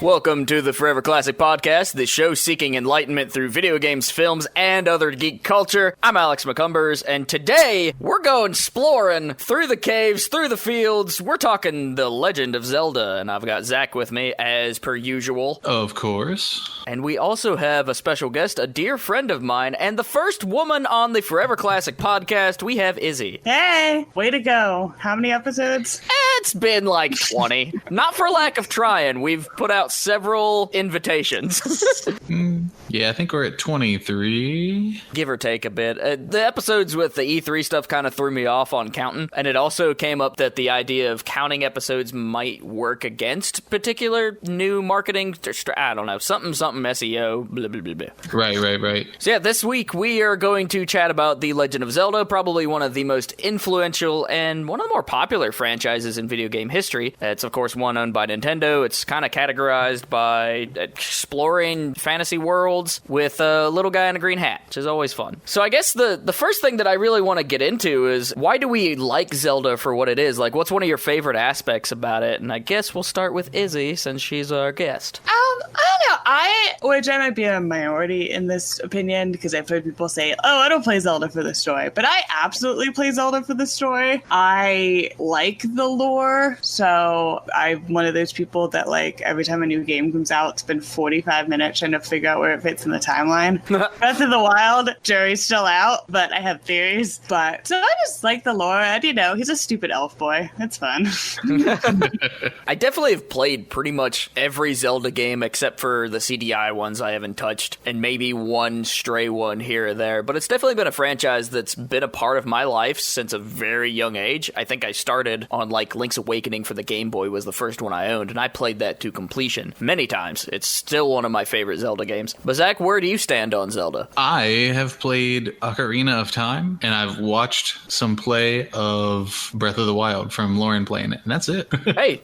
Welcome to the Forever Classic Podcast, the show seeking enlightenment through video games, films, and other geek culture. I'm Alex McCumbers, and today we're going exploring through the caves, through the fields. We're talking The Legend of Zelda, and I've got Zach with me, as per usual. Of course. And we also have a special guest, a dear friend of mine, and the first woman on the Forever Classic Podcast. We have Izzy. Hey, way to go. How many episodes? It's been like 20. Not for lack of trying. We've put out several invitations. Yeah, I think we're at 23. Give or take a bit. The episodes with the E3 stuff kind of threw me off on counting, and it also came up that the idea of counting episodes might work against particular new marketing, I don't know, something SEO, blah, blah, blah, blah. Right. So yeah, this week we are going to chat about The Legend of Zelda, probably one of the most influential and one of the more popular franchises in video game history. It's, of course, one owned by Nintendo. It's kind of categorized by exploring fantasy worlds with a little guy in a green hat, which is always fun. So I guess the first thing that I really want to get into is, why do we like Zelda for what it is? Like, what's one of your favorite aspects about it? And I guess we'll start with Izzy, since she's our guest. I don't know. Which I might be a minority in this opinion, because I've heard people say, oh, I don't play Zelda for the story. But I absolutely play Zelda for the story. I like the lore, so I'm one of those people that, like, every time a new game comes out, spend 45 minutes trying to figure out where it fits in the timeline. Breath of the Wild, jury's still out, but I have theories. But so I just like the lore. And, you know, he's a stupid elf boy. It's fun. I definitely have played pretty much every Zelda game except for the CDI ones I haven't touched, and maybe one stray one here or there. But it's definitely been a franchise that's been a part of my life since a very young age. I think I started on, like, Link's Awakening for the Game Boy was the first one I owned, and I played that to completion many times. It's still one of my favorite Zelda games. But Zach, where do you stand on Zelda? I have played Ocarina of Time, and I've watched some play of Breath of the Wild from Lauren playing it, and that's it. Hey,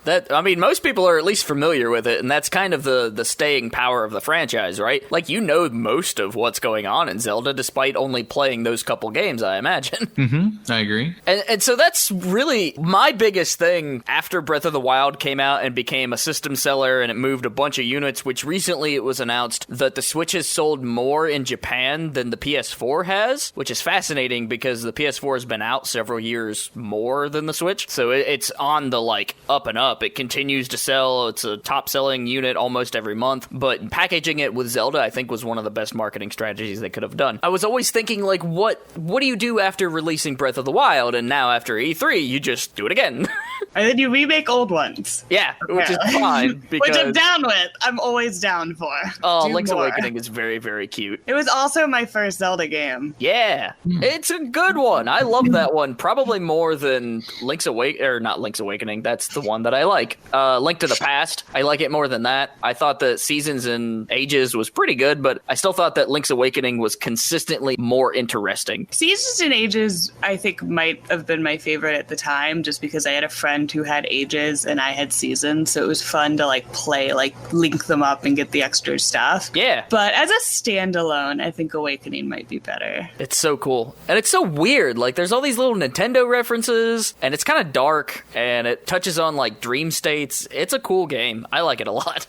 most people are at least familiar with it, and that's kind of the staying power of the franchise, right? Like, you know most of what's going on in Zelda, despite only playing those couple games, I imagine. Mm-hmm, I agree. And so that's really my biggest thing after Breath of the Wild came out and became a system seller, and it moved a bunch of units, which recently it was announced that the Switch has sold more in Japan than the PS4 has, which is fascinating because the PS4 has been out several years more than the Switch. So it's on the, like, up and up. It continues to sell. It's a top-selling unit almost every month, but packaging it with Zelda, I think, was one of the best marketing strategies they could have done. I was always thinking, like, what do you do after releasing Breath of the Wild? And now after E3, you just do it again. And then you remake old ones. Yeah, which is fine. Because... which I'm down with. I'm always down for. Oh, Link's Awakening is very, very cute. It was also my first Zelda game. Yeah, it's a good one. I love that one. Probably more than not Link's Awakening. That's the one that I like. Link to the Past. I like it more than that. I thought that Seasons and Ages was pretty good, but I still thought that Link's Awakening was consistently more interesting. Seasons and Ages, I think, might have been my favorite at the time, just because I had a friend who had Ages and I had Seasons, so it was fun to, like, play, like, link them up and get the extra stuff. Yeah. But as a standalone, I think Awakening might be better. It's so cool. And it's so weird. Like, there's all these little Nintendo references, and it's kind of dark, and it touches on, like, dream states. It's a cool game. I like it a lot.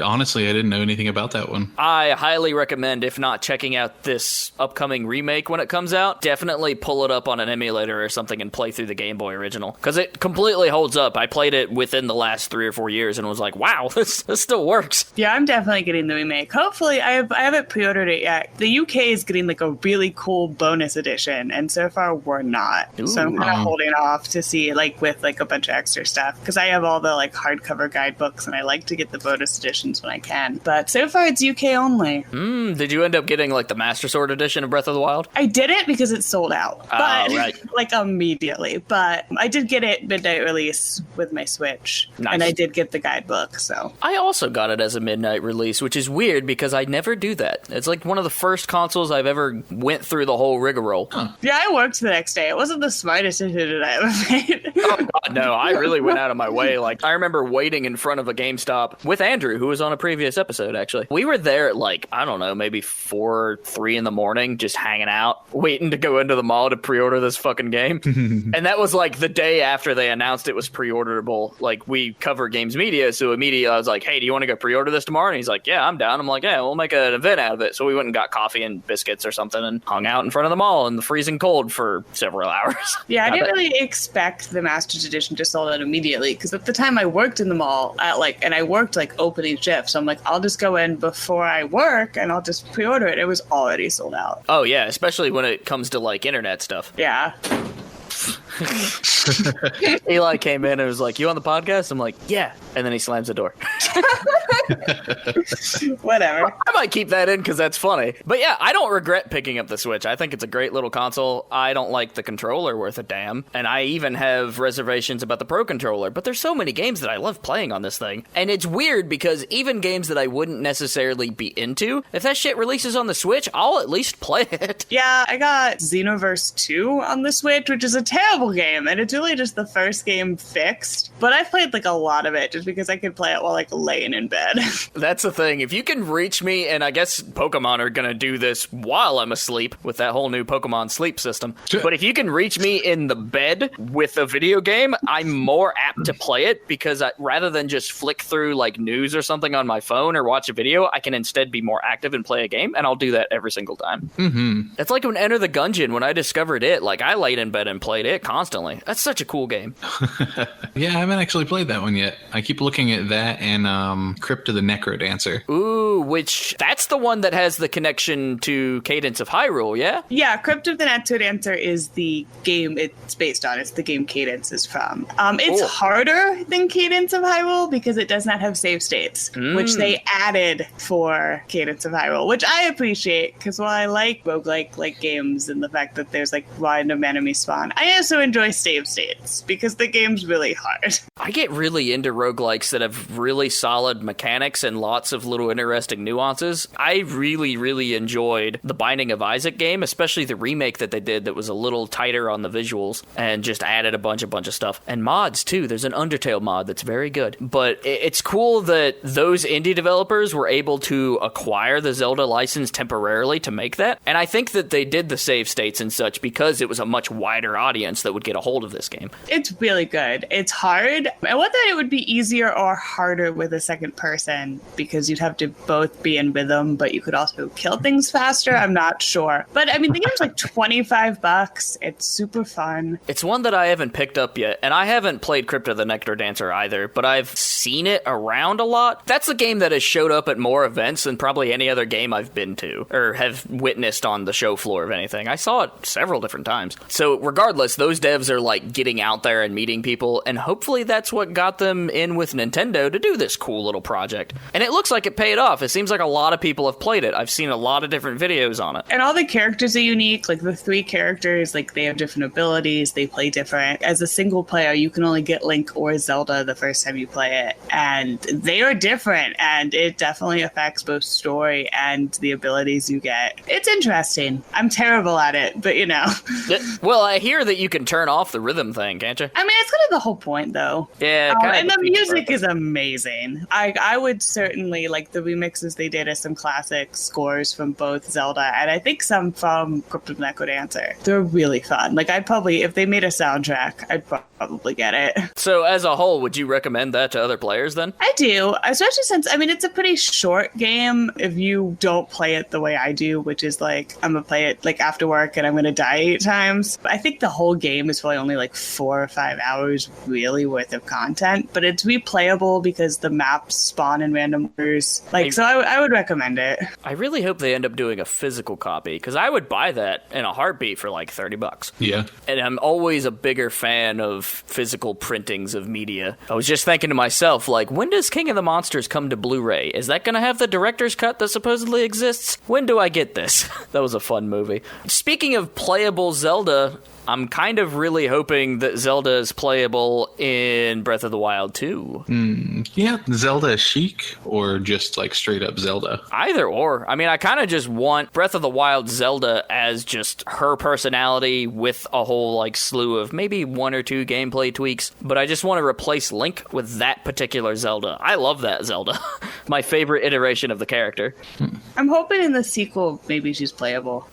Honestly, I didn't know anything about that one. I highly recommend, if not checking out this upcoming remake when it comes out, definitely pull it up on an emulator or something and play through the Game Boy original, because it completely holds up. I played it within the last 3 or 4 years and was like, wow, this still works. Yeah, I'm definitely getting the remake. Hopefully, I haven't pre-ordered it yet. The UK is getting, like, a really cool bonus edition, and so far we're not. Ooh, so I'm kind of holding off to see, like, with, like, a bunch of extra stuff, because I have all the, like, hardcover guidebooks, and I like to get the bonus editions when I can. But so far, it's UK only. Did you end up getting, like, the Master Sword edition of Breath of the Wild? I didn't, because it's sold out. But, right. like, immediately. But I did get it midnight release with my Switch. Nice. And I did get the guidebook, so. I also got it as a midnight release, which is weird because I never do that. It's like one of the first consoles I've ever went through the whole rigmarole. Yeah, I worked the next day. It wasn't the smartest decision I ever made. Oh No, I really went out of my way. Like, I remember waiting in front of a GameStop with Andrew, who was on a previous episode, actually. We were there at, like, I don't know, maybe 4, 3 in the morning, just hanging out, waiting to go into the mall to pre-order this fucking game. And that was, like, the day after they announced it was pre-orderable. Like, we cover games media, so immediately I was like, hey, do you want to go pre-order this tomorrow? And he's like, yeah, I'm down. I'm like, yeah, we'll make an event out of it. So we went and got coffee and biscuits or something and hung out in front of the mall in the freezing cold for several hours. Yeah, I didn't really expect the Masters Edition to sold out immediately, because at the time I worked in the mall and I worked like opening shift, so I'm like, I'll just go in before I work and I'll just pre-order it. It was already sold out. Oh yeah, especially when it comes to like internet stuff. Yeah. Eli came in and was like, you on the podcast? I'm like, yeah. And then he slams the door. Whatever. I might keep that in because that's funny. But yeah, I don't regret picking up the Switch. I think it's a great little console. I don't like the controller worth a damn. And I even have reservations about the Pro Controller. But there's so many games that I love playing on this thing. And it's weird because even games that I wouldn't necessarily be into, if that shit releases on the Switch, I'll at least play it. Yeah, I got Xenoverse 2 on the Switch, which is a terrible game. And it's really just the first game fixed. But I've played like a lot of it just because I could play it while like laying in bed. That's the thing. If you can reach me, and I guess Pokemon are going to do this while I'm asleep with that whole new Pokemon sleep system. But if you can reach me in the bed with a video game, I'm more apt to play it because rather than just flick through like news or something on my phone or watch a video, I can instead be more active and play a game, and I'll do that every single time. Mm-hmm. It's like when Enter the Gungeon, when I discovered it, like I laid in bed and played it constantly. That's such a cool game. Yeah, I haven't actually played that one yet. I keep looking at that and Crypt of the Necrodancer. Ooh, which that's the one that has the connection to Cadence of Hyrule, yeah? Yeah, Crypt of the Necrodancer is the game it's based on. It's the game Cadence is from. It's harder than Cadence of Hyrule because it does not have save states, which they added for Cadence of Hyrule, which I appreciate because while I like roguelike like games and the fact that there's like random enemy spawn, I also enjoy save states because the game's really hard. I get really into roguelikes that have really solid mechanics and lots of little interesting nuances. I really, really enjoyed the Binding of Isaac game, especially the remake that they did that was a little tighter on the visuals and just added a bunch of stuff. And mods, too. There's an Undertale mod that's very good. But it's cool that those indie developers were able to acquire the Zelda license temporarily to make that. And I think that they did the save states and such because it was a much wider audience that would get a hold of this game. It's really good. It's hard. I wonder it would be easier or harder with a second person because you'd have to both be in rhythm, but you could also kill things faster. I'm not sure. But I mean, the game's like $25. It's super fun. It's one that I haven't picked up yet, and I haven't played Crypt of the Necrodancer either, but I've seen it around a lot. That's a game that has showed up at more events than probably any other game I've been to or have witnessed on the show floor of anything. I saw it several different times. So regardless, those devs are like getting out there and meeting people, and hopefully that's what got them in with Nintendo to do this cool little project. And it looks like it paid off. It seems like a lot of people have played it. I've seen a lot of different videos on it. And all the characters are unique. Like the 3 characters, like they have different abilities. They play different. As a single player, you can only get Link or Zelda the first time you play it. And they are different. And it definitely affects both story and the abilities you get. It's interesting. I'm terrible at it, but you know. Well, I hear that you can turn off the rhythm thing, can't you? I mean, it's kind of the whole point, though. Yeah, and the music is amazing. I would certainly like the remixes they did of some classic scores from both Zelda and I think some from Crypt of the Necrodancer. They're really fun. Like I'd probably, if they made a soundtrack, I'd probably get it. So as a whole, would you recommend that to other players then? I do, especially since, I mean, it's a pretty short game if you don't play it the way I do, which is like, I'm gonna play it like after work and I'm gonna die 8 times. But I think the whole game is probably only like 4 or 5 hours really worth of content, but it's replayable because the maps spawn in random orders. So I would recommend it. I really hope they end up doing a physical copy because I would buy that in a heartbeat for like $30. Yeah. And I'm always a bigger fan of physical printings of media. I was just thinking to myself, like, when does King of the Monsters come to Blu-ray? Is that going to have the director's cut that supposedly exists? When do I get this? That was a fun movie. Speaking of playable Zelda, I'm kind of really hoping that Zelda is playable in Breath of the Wild 2. Yeah, Zelda Sheep speak or just like straight up Zelda? Either or. I mean, I kind of just want Breath of the Wild Zelda as just her personality with a whole like slew of maybe 1 or 2 gameplay tweaks, but I just want to replace Link with that particular Zelda. I love that Zelda. My favorite iteration of the character. I'm hoping in the sequel maybe she's playable.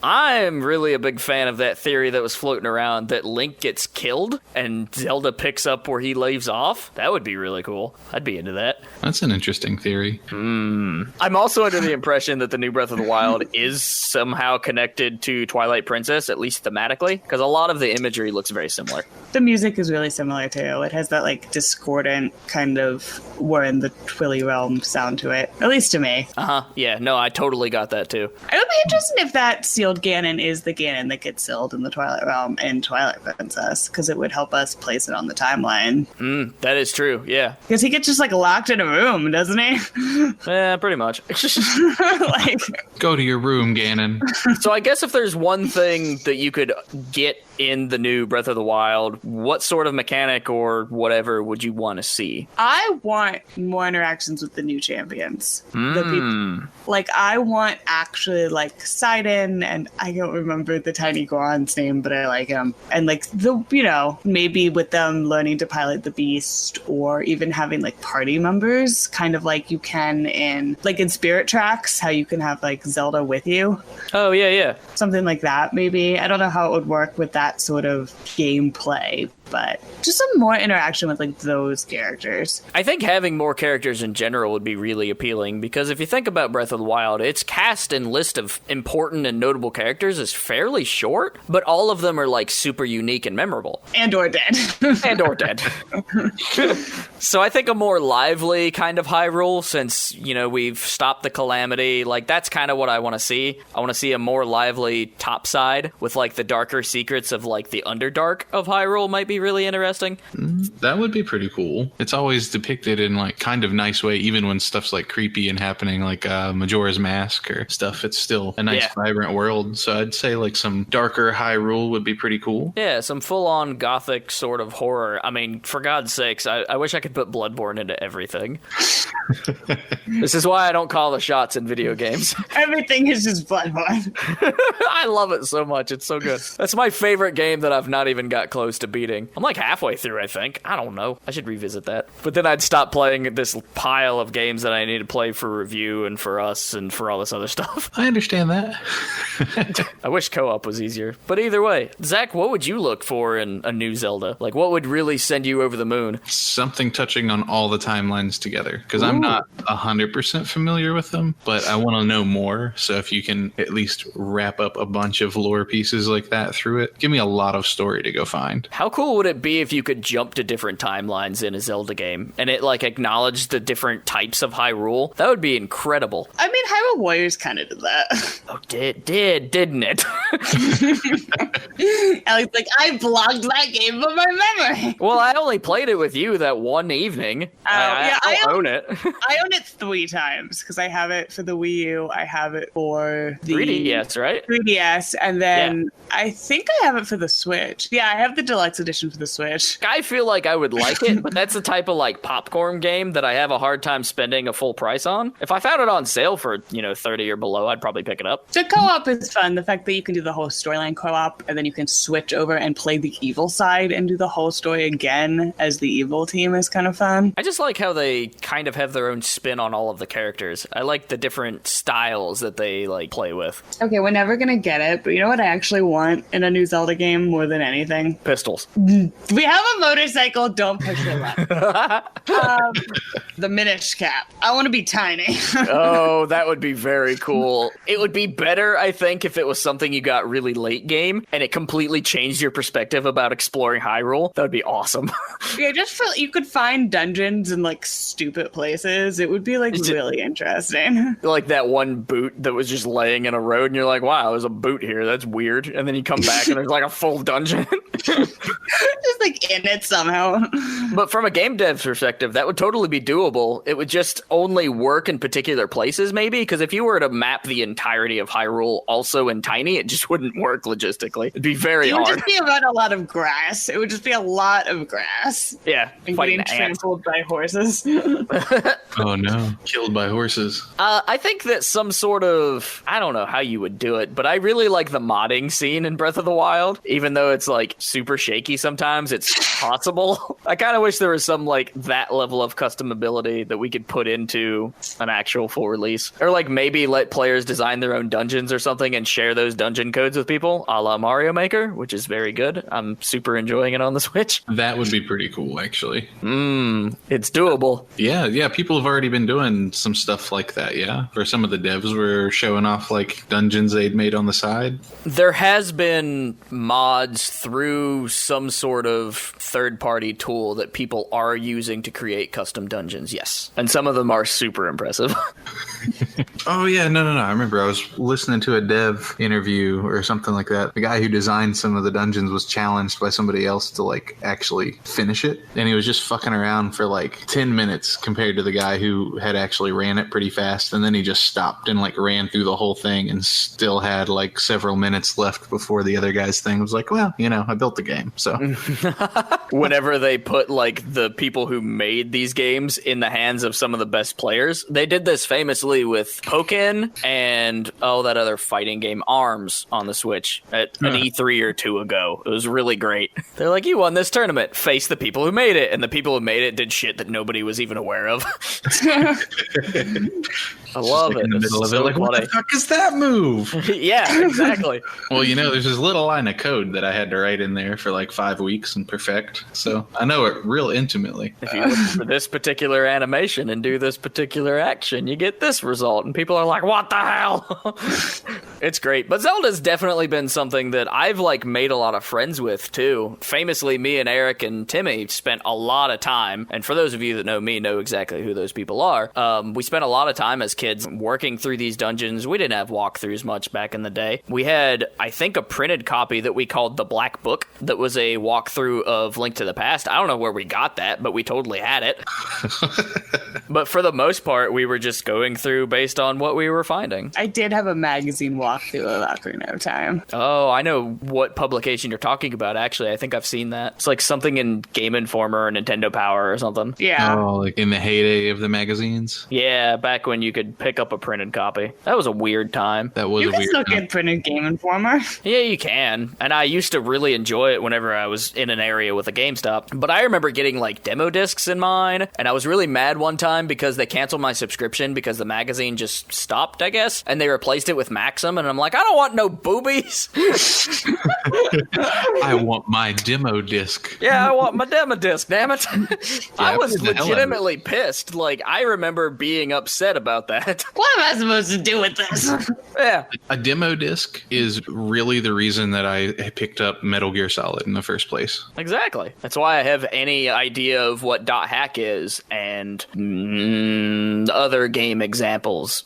I'm really a big fan of that theory that was floating around that Link gets killed and Zelda picks up where he leaves off. That would be really cool. I'd be into that. That's an interesting theory. I'm also under the impression that the new Breath of the Wild is somehow connected to Twilight Princess, at least thematically, because a lot of the imagery looks very similar. The music is really similar too. It has that like discordant kind of we're in the Twilly realm sound to it, at least to me. Yeah, no, I totally got that too. It would be interesting if that sealed Ganon is the Ganon that gets sealed in the Twilight realm in Twilight Princess, because it would help us place it on the timeline. That is true, yeah. Because he gets just like locked in a room, doesn't he? Yeah, pretty much. Like, Go to your room, Ganon. So I guess if there's one thing that you could get in the new Breath of the Wild, what sort of mechanic or whatever would you want to see? I want more interactions with the new champions. The people, like, I want actually like Sidon, and I don't remember the tiny Goron's name, but I like him. And like maybe with them learning to pilot the beast, or even having like party members, kind of like you can in Spirit Tracks, how you can have like Zelda with you. Oh, yeah. Something like that, maybe. I don't know how it would work with that sort of gameplay, but just some more interaction with like those characters. I think having more characters in general would be really appealing, because if you think about Breath of the Wild, its cast and list of important and notable characters is fairly short, but all of them are like super unique and memorable. And or dead. So I think a more lively kind of Hyrule, since, we've stopped the calamity, like that's kind of what I want to see. I want to see a more lively top side with like the darker secrets of like the Underdark of Hyrule might be really interesting. That would be pretty cool. It's always depicted in like kind of nice way, even when stuff's like creepy and happening, like Majora's Mask or stuff. It's still a nice, vibrant world. So I'd say like some darker Hyrule would be pretty cool. Yeah, some full-on gothic sort of horror. I mean, for God's sakes, I wish I could put Bloodborne into everything. This is why I don't call the shots in video games. Everything is just Bloodborne. I love it so much. It's so good. That's my favorite game that I've not even got close to beating. I'm like halfway through, I think. I don't know. I should revisit that. But then I'd stop playing this pile of games that I need to play for review and for us and for all this other stuff. I understand that. I wish co-op was easier. But either way, Zach, what would you look for in a new Zelda? Like, what would really send you over the moon? Something touching on all the timelines together, because I'm not 100% familiar with them, but I want to know more. So if you can at least wrap up a bunch of lore pieces like that through it, give me a lot of story to go find. How cool would it be if you could jump to different timelines in a Zelda game and it like acknowledged the different types of Hyrule? That would be incredible. I mean, Hyrule Warriors kind of did that. Oh, didn't it? Alex, like, I blocked that game from my memory. Well, I only played it with you that one evening. I own it. I own it 3 times, because I have it for the Wii U, I have it for the 3DS, right? 3DS, and then I think I have it for the Switch. Yeah, I have the deluxe edition for the Switch. I feel like I would like it, but that's the type of like popcorn game that I have a hard time spending a full price on. If I found it on sale for, 30 or below, I'd probably pick it up. The co-op is fun. The fact that you can do the whole storyline co-op, and then you can switch over and play the evil side and do the whole story again as the evil team is kind of fun. I just like how they kind of have their own spin on all of the characters. I like the different styles that they like play with. Okay, we're never gonna get it, but you know what I actually want in a new Zelda game more than anything? Pistols. We have a motorcycle, don't push it left. The Minish Cap. I want to be tiny. Oh, that would be very cool. It would be better, I think, if it was something you got really late game and it completely changed your perspective about exploring Hyrule. That would be awesome. Yeah, just for you could find dungeons in like stupid places. It would be like really interesting. Like that one boot that was just laying in a road and you're like, wow, there's a boot here. That's weird. And then you come back and there's like a full dungeon. Just like in it somehow. But from a game dev's perspective, that would totally be doable. It would just only work in particular places, maybe, because if you were to map the entirety of Hyrule also in tiny, it just wouldn't work logistically. It'd be very hard. It would just be about a lot of grass. It would just be a lot of grass. Yeah, and fighting getting trampled by horses. Oh no, killed by horses. I think that some sort of, I don't know how you would do it, but I really like the modding scene in Breath of the Wild. Even though it's like super shaky sometimes, it's possible. I kind of wish there was some like that level of customability that we could put into an actual full release. Or like maybe let players design their own dungeons or something and share those dungeon codes with people, a la Mario Maker, which is very good. I'm super enjoying it on the Switch. That would be pretty cool, actually. It's doable. Yeah, people have already been doing some stuff like that, yeah? Where some of the devs were showing off like dungeons they'd made on the side. There has been mods through some sort of third-party tool that people are using to create custom dungeons, yes. And some of them are super impressive. Oh, yeah, no. I remember I was listening to a dev interview or something like that. The guy who designed some of the dungeons was challenged by somebody else to, like, actually finish it. And he was just fucking around for, like, 10 minutes compared to the guy who had actually ran it pretty fast. And then he just stopped and, like, ran through the whole thing and still had, like, several minutes left before the other guy's thing. Was like, well, you know, I built the game, so. Whenever they put, like, the people who made these games in the hands of some of the best players, they did this famously with Pokken and, that other fighting game, ARMS, on the Switch at an E3 or two ago. It was really great. They're like, you won this tournament. Face the people who made it. And the people who made it did shit that nobody was even aware of. I love it. In the middle of it, like, what the fuck is that move? Yeah, exactly. Well, you know, there's this little line of code that I had to write in there for like 5 weeks and perfect. So I know it real intimately. If you look for this particular animation and do this particular action, you get this result. And people are like, what the hell? It's great. But Zelda's definitely been something that I've like made a lot of friends with too. Famously, me and Eric and Timmy spent a lot of time. And for those of you that know me, know exactly who those people are. We spent a lot of time as kids working through these dungeons. We didn't have walkthroughs much back in the day. We had, I think, a printed copy that we called the Black Book that was a walkthrough of Link to the Past. I don't know where we got that, but we totally had it. But for the most part, we were just going through based on what we were finding. I did have a magazine walkthrough of Ocarina of Time. Oh, I know what publication you're talking about, actually. I think I've seen that. It's like something in Game Informer or Nintendo Power or something. Yeah. Oh, like in the heyday of the magazines? Yeah, back when you could pick up a printed copy. That was a weird time. That was you a can weird still time. get printed Game Informer. Yeah, you can. And I used to really enjoy it whenever I was in an area with a GameStop. But I remember getting like demo discs in mine, and I was really mad one time because they canceled my subscription because the magazine just stopped, I guess, and they replaced it with Maxim, and I'm like, I don't want no boobies. I want my demo disc. Yeah, I want my demo disc, damn it. I was the hell out of it. legitimately pissed. Like, I remember being upset about that. What am I supposed to do with this? Yeah. A demo disc is really the reason that I picked up Metal Gear Solid in the first place. Exactly. That's why I have any idea of what .hack is and other game examples.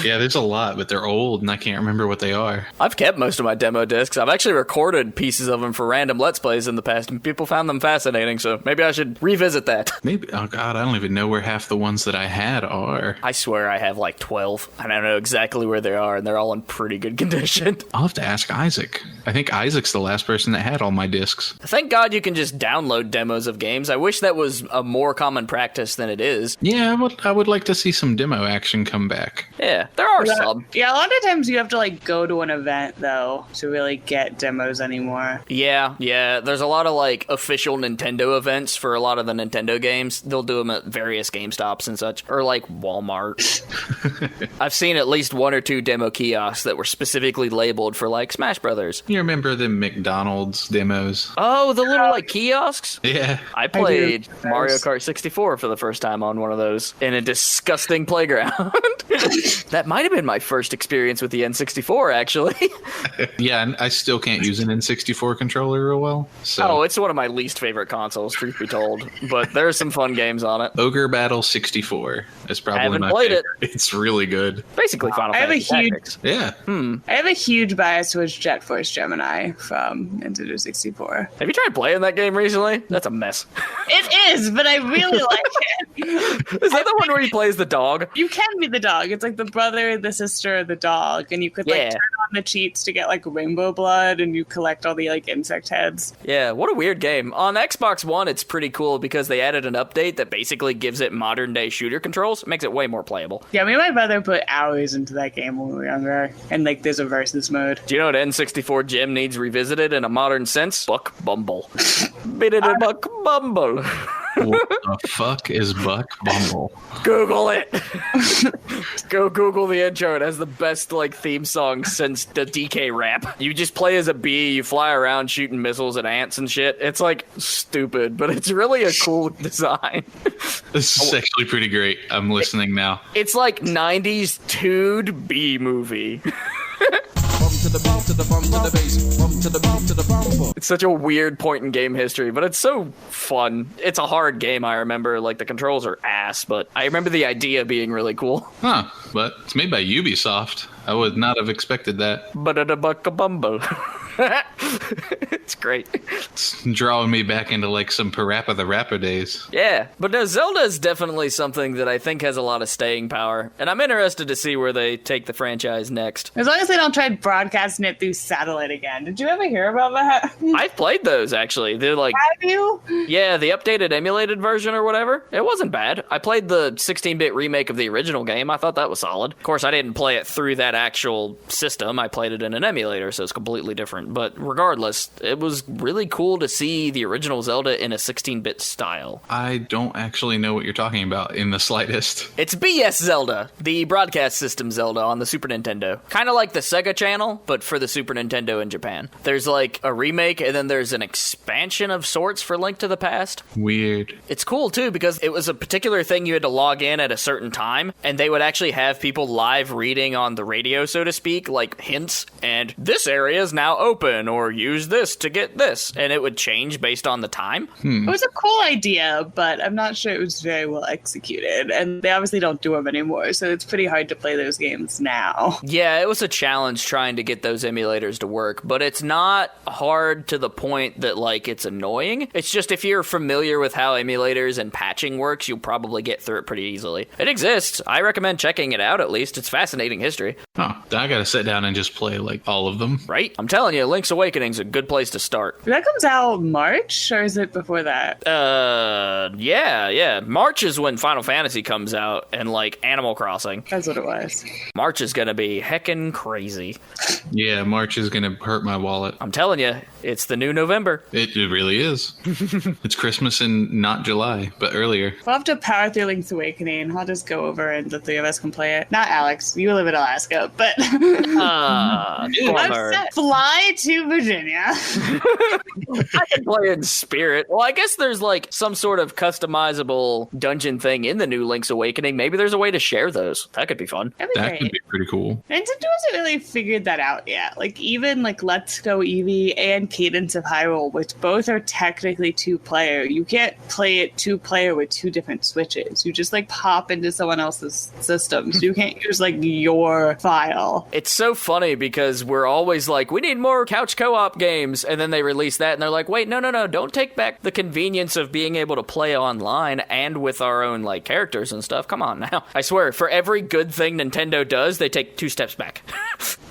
Yeah, there's a lot, but they're old and I can't remember what they are. I've kept most of my demo discs. I've actually recorded pieces of them for random Let's Plays in the past, and people found them fascinating, so maybe I should revisit that. Maybe, oh god, I don't even know where half the ones that I had are. I swear I have like 12, and I know exactly where they are, and they're all in pretty good condition. I'll have to ask Isaac. I think Isaac's the last person that had all my discs. Thank God you can just download demos of games. I wish that was a more common practice than it is. Yeah, I would like to see some demo action come back. Yeah, there are some. Yeah, a lot of times you have to like go to an event though to really get demos anymore. Yeah, there's a lot of like official Nintendo events for a lot of the Nintendo games. They'll do them at various GameStops and such, or like Walmart. I've seen at least one or two demo kiosks that were specifically labeled for like Smash Brothers. You remember the McDonald's demos? Oh, the little like kiosks? Yeah. I played Mario Kart 64 for the first time on one of those in a disgusting playground. That might have been my first first experience with the N64, actually. Yeah, and I still can't use an N64 controller real well. So. Oh, it's one of my least favorite consoles, truth be told. But there's some fun games on it. Ogre Battle 64 is probably haven't my played favorite. It's really good. Basically Final Fantasy Tactics. Yeah. I have a huge bias towards Jet Force Gemini from Nintendo 64. Have you tried playing that game recently? That's a mess. It is, but I really like it. Is that the one where he plays the dog? You can be the dog. It's like the brother, the sister, the dog, and you could like turn on the cheats to get like rainbow blood, and you collect all the like insect heads. Yeah, what a weird game. On Xbox One, it's pretty cool because they added an update that basically gives it modern day shooter controls. It makes it way more playable. Yeah, me and my brother put hours into that game when we were younger, and like there's a versus mode. Do you know what N64 Gem needs revisited in a modern sense? Buck Bumble. Biddity Buck Bumble. What the fuck is Buck Bumble? Google it. Go Google the intro. It has the best like theme song since the DK rap. You just play as a bee. You fly around shooting missiles at ants and shit. It's like stupid, but it's really a cool design. This is actually pretty great. I'm listening now. It's like 90s tood bee movie. It's such a weird point in game history, but it's so fun. It's a hard game, I remember. Like, the controls are ass, but I remember the idea being really cool. Huh, but it's made by Ubisoft. I would not have expected that. But-a-da-buck-a-bumble. It's great. It's drawing me back into like some Parappa the Rapper days. Yeah, but no, Zelda is definitely something that I think has a lot of staying power, and I'm interested to see where they take the franchise next. As long as they don't try broadcasting it through satellite again. Did you ever hear about that? I've played those, actually. They're like... Have you? Yeah, the updated emulated version or whatever. It wasn't bad. I played the 16-bit remake of the original game. I thought that was solid. Of course, I didn't play it through that actual system. I played it in an emulator, so it's completely different. But regardless, it was really cool to see the original Zelda in a 16-bit style. I don't actually know what you're talking about in the slightest. It's BS Zelda, the broadcast system Zelda on the Super Nintendo. Kind of like the Sega Channel, but for the Super Nintendo in Japan. There's like a remake, and then there's an expansion of sorts for Link to the Past. Weird. It's cool, too, because it was a particular thing you had to log in at a certain time, and they would actually have people live reading on the radio, so to speak, like hints, and this area is now open, or use this to get this, and it would change based on the time. It was a cool idea, but I'm not sure it was very well executed, and they obviously don't do them anymore, so it's pretty hard to play those games now. Yeah, it was a challenge trying to get those emulators to work, but it's not hard to the point that, like, it's annoying. It's just if you're familiar with how emulators and patching works, you'll probably get through it pretty easily. It exists. I recommend checking it out, at least. It's fascinating history. Huh. I gotta sit down and just play, like, all of them. Right? I'm telling you, Link's Awakening's a good place to start. That comes out March, or is it before that? Yeah. March is when Final Fantasy comes out, and, like, Animal Crossing. That's what it was. March is gonna be heckin' crazy. Yeah, March is gonna hurt my wallet. I'm telling you, it's the new November. It really is. It's Christmas in not July, but earlier. We'll have to power through Link's Awakening. I'll just go over and the three of us can play it. Not Alex. You live in Alaska, but... Bummer. Fly to Virginia. I can play in Spirit. Well, I guess there's like some sort of customizable dungeon thing in the new Link's Awakening. Maybe there's a way to share those. That could be fun. That could be pretty cool. Nintendo hasn't really figured that out yet. Like even like Let's Go Eevee and Cadence of Hyrule, which both are technically two-player. You can't play it two-player with two different switches. You just like pop into someone else's system. So you can't use like your file. It's so funny because we're always like, we need more couch co-op games. And then they release that and they're like, wait, no. Don't take back the convenience of being able to play online and with our own like characters and stuff. Come on now. I swear, for every good thing Nintendo does, they take 2 steps back.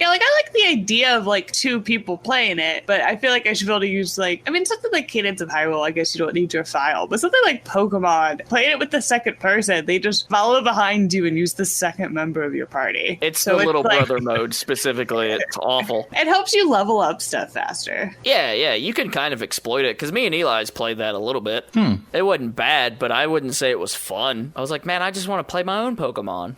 Yeah, like I like the idea of like 2 people playing it, but I feel like I should be able to use like, I mean, something like Cadence of Hyrule, I guess you don't need your file, but something like Pokemon, playing it with the second person, they just follow behind you and use the second member of your party. It's so the little brother mode specifically. It's awful. It helps you level up stuff faster. Yeah, you can kind of exploit it, because me and Eli's played that a little bit. It wasn't bad, but I wouldn't say it was fun. I was like, man, I just want to play my own Pokemon.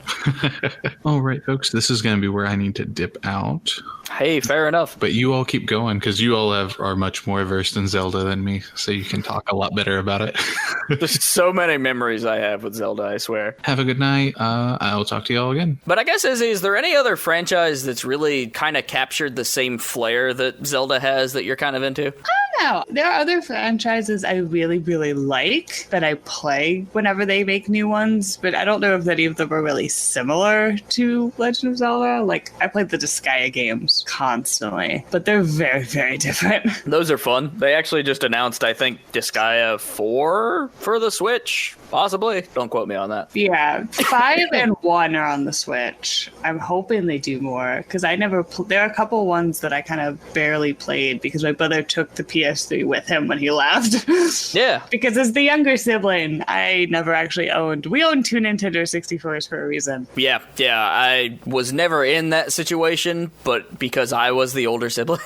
All right, folks, this is going to be where I need to dip out. out. Hey, fair enough. But you all keep going because you all are much more versed in Zelda than me, so you can talk a lot better about it. There's so many memories I have with Zelda, I swear. Have a good night. I will talk to you all again. But I guess, Izzy, is there any other franchise that's really kind of captured the same flair that Zelda has that you're kind of into? No, there are other franchises I really, really like that I play whenever they make new ones, but I don't know if any of them are really similar to Legend of Zelda. Like, I played the Disgaea games constantly, but they're very, very different. Those are fun. They actually just announced, I think, Disgaea 4 for the Switch, possibly. Don't quote me on that. Yeah, 5 and 1 are on the Switch. I'm hoping they do more, because I never... there are a couple ones that I kind of barely played because my brother took the PS3 with him when he left. Yeah. Because as the younger sibling, I never actually owned... we owned 2 Nintendo 64s for a reason. Yeah. I was never in that situation, but because I was the older sibling,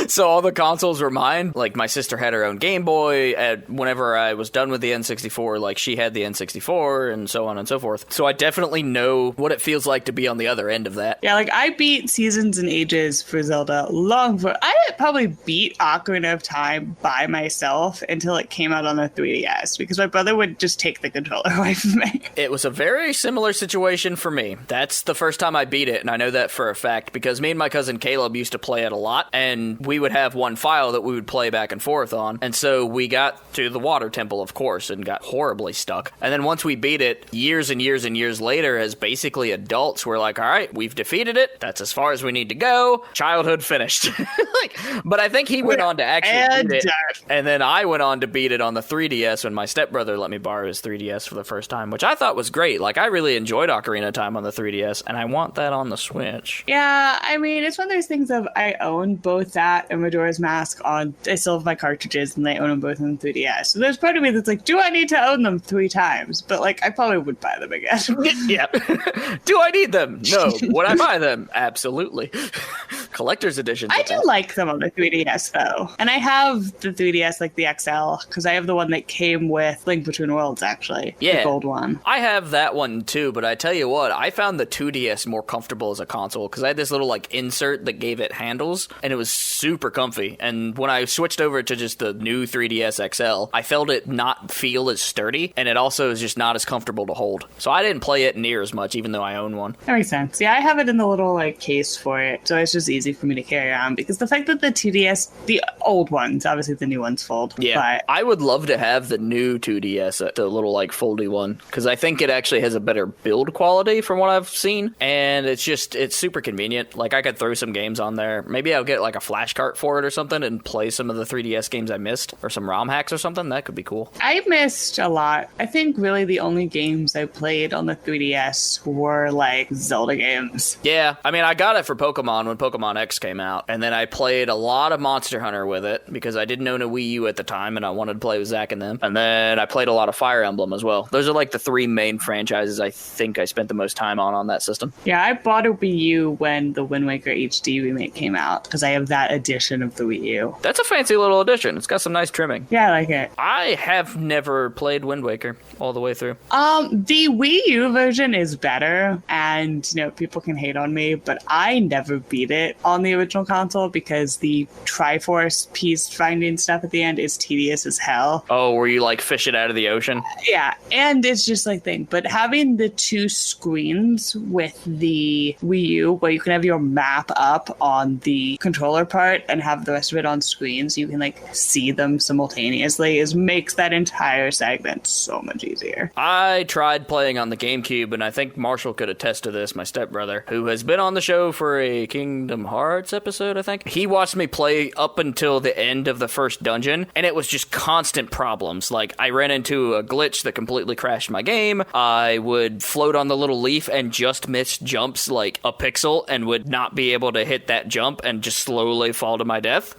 so all the consoles were mine. Like, my sister had her own Game Boy. Whenever I was done with the N64, like, she had the N64, and so on and so forth. So I definitely know what it feels like to be on the other end of that. Yeah, like, I beat Seasons and Ages for Zelda long before... I probably beat Ocarina of Time by myself until it came out on the 3DS, because my brother would just take the controller away from me. It was a very similar situation for me. That's the first time I beat it, and I know that for a fact, because me and my cousin Caleb used to play it a lot, and we would have one file that we would play back and forth on, and so we got to the water temple, of course, and got horribly stuck. And then once we beat it, years and years and years later, as basically adults, we're like, all right, we've defeated it. That's as far as we need to go. Childhood finished. But I think he went on to actually beat it, and then I went on to beat it on the 3DS when my stepbrother let me borrow his 3DS for the first time, which I thought was great. Like, I really enjoyed Ocarina of Time on the 3DS, and I want that on the Switch. Yeah, I mean, it's one of those things of I own both that and Majora's Mask on... I still have my cartridges, and I own them both on the 3DS. So there's part of me that's like, do I need to own them 3 times? But, like, I probably would buy them again. Yeah. Do I need them? No. Would I buy them? Absolutely. Collector's edition. I do like them on the 3DS, though. And I have the 3DS, like the XL, because I have the one that came with Link Between Worlds, actually. Yeah. The gold one. I have that one, too, but I tell you what, I found the 2DS more comfortable as a console, because I had this little, like, insert that gave it handles, and it was super comfy. And when I switched over to just the new 3DS XL, I felt it not feel as sturdy, and it also is just not as comfortable to hold. So I didn't play it near as much, even though I own one. That makes sense. Yeah, I have it in the little, like, case for it, so it's just easy for me to carry around, because the fact that the 2DS, the old ones, obviously the new ones fold. Yeah, but I would love to have the new 2DS, the little, like, foldy one, because I think it actually has a better build quality from what I've seen, and it's super convenient. Like, I could throw some games on there. Maybe I'll get, like, a flash cart for it or something and play some of the 3DS games I missed, or some ROM hacks or something. That could be cool. I missed a lot. I think really the only games I played on the 3DS were, like, Zelda games. Yeah, I mean, I got it for Pokemon when Pokemon X came out, and then I played a lot of Monster Hunter with it, because I didn't own a Wii U at the time, and I wanted to play with Zach and them. And then I played a lot of Fire Emblem as well. Those are, like, the 3 main franchises I think I spent the most time on that system. Yeah, I bought a Wii U when the Wind Waker HD remake came out, because I have that edition of the Wii U. That's a fancy little edition. It's got some nice trimming. Yeah, I like it. I have never played Wind Waker all the way through. The Wii U version is better, and, you know, people can hate on me, but I never beat it on the original console because the Triforce piece finding stuff at the end is tedious as hell. Oh, where you, like, fish it out of the ocean? Yeah, and it's just like thing. But having the 2 screens with the Wii U, where you can have your map up on the controller part and have the rest of it on screen, so you can, like, see them simultaneously, makes that entire segment so much easier. I tried playing on the GameCube, and I think Marshall could attest to this, my stepbrother, who has been on the show for a Kingdom Hearts episode, I think. He watched me play up until the end of the first dungeon, and it was just constant problems. Like, I ran into a glitch that completely crashed my game. I would float on the little leaf and just miss jumps like a pixel and would not be able to hit that jump and just slowly fall to my death.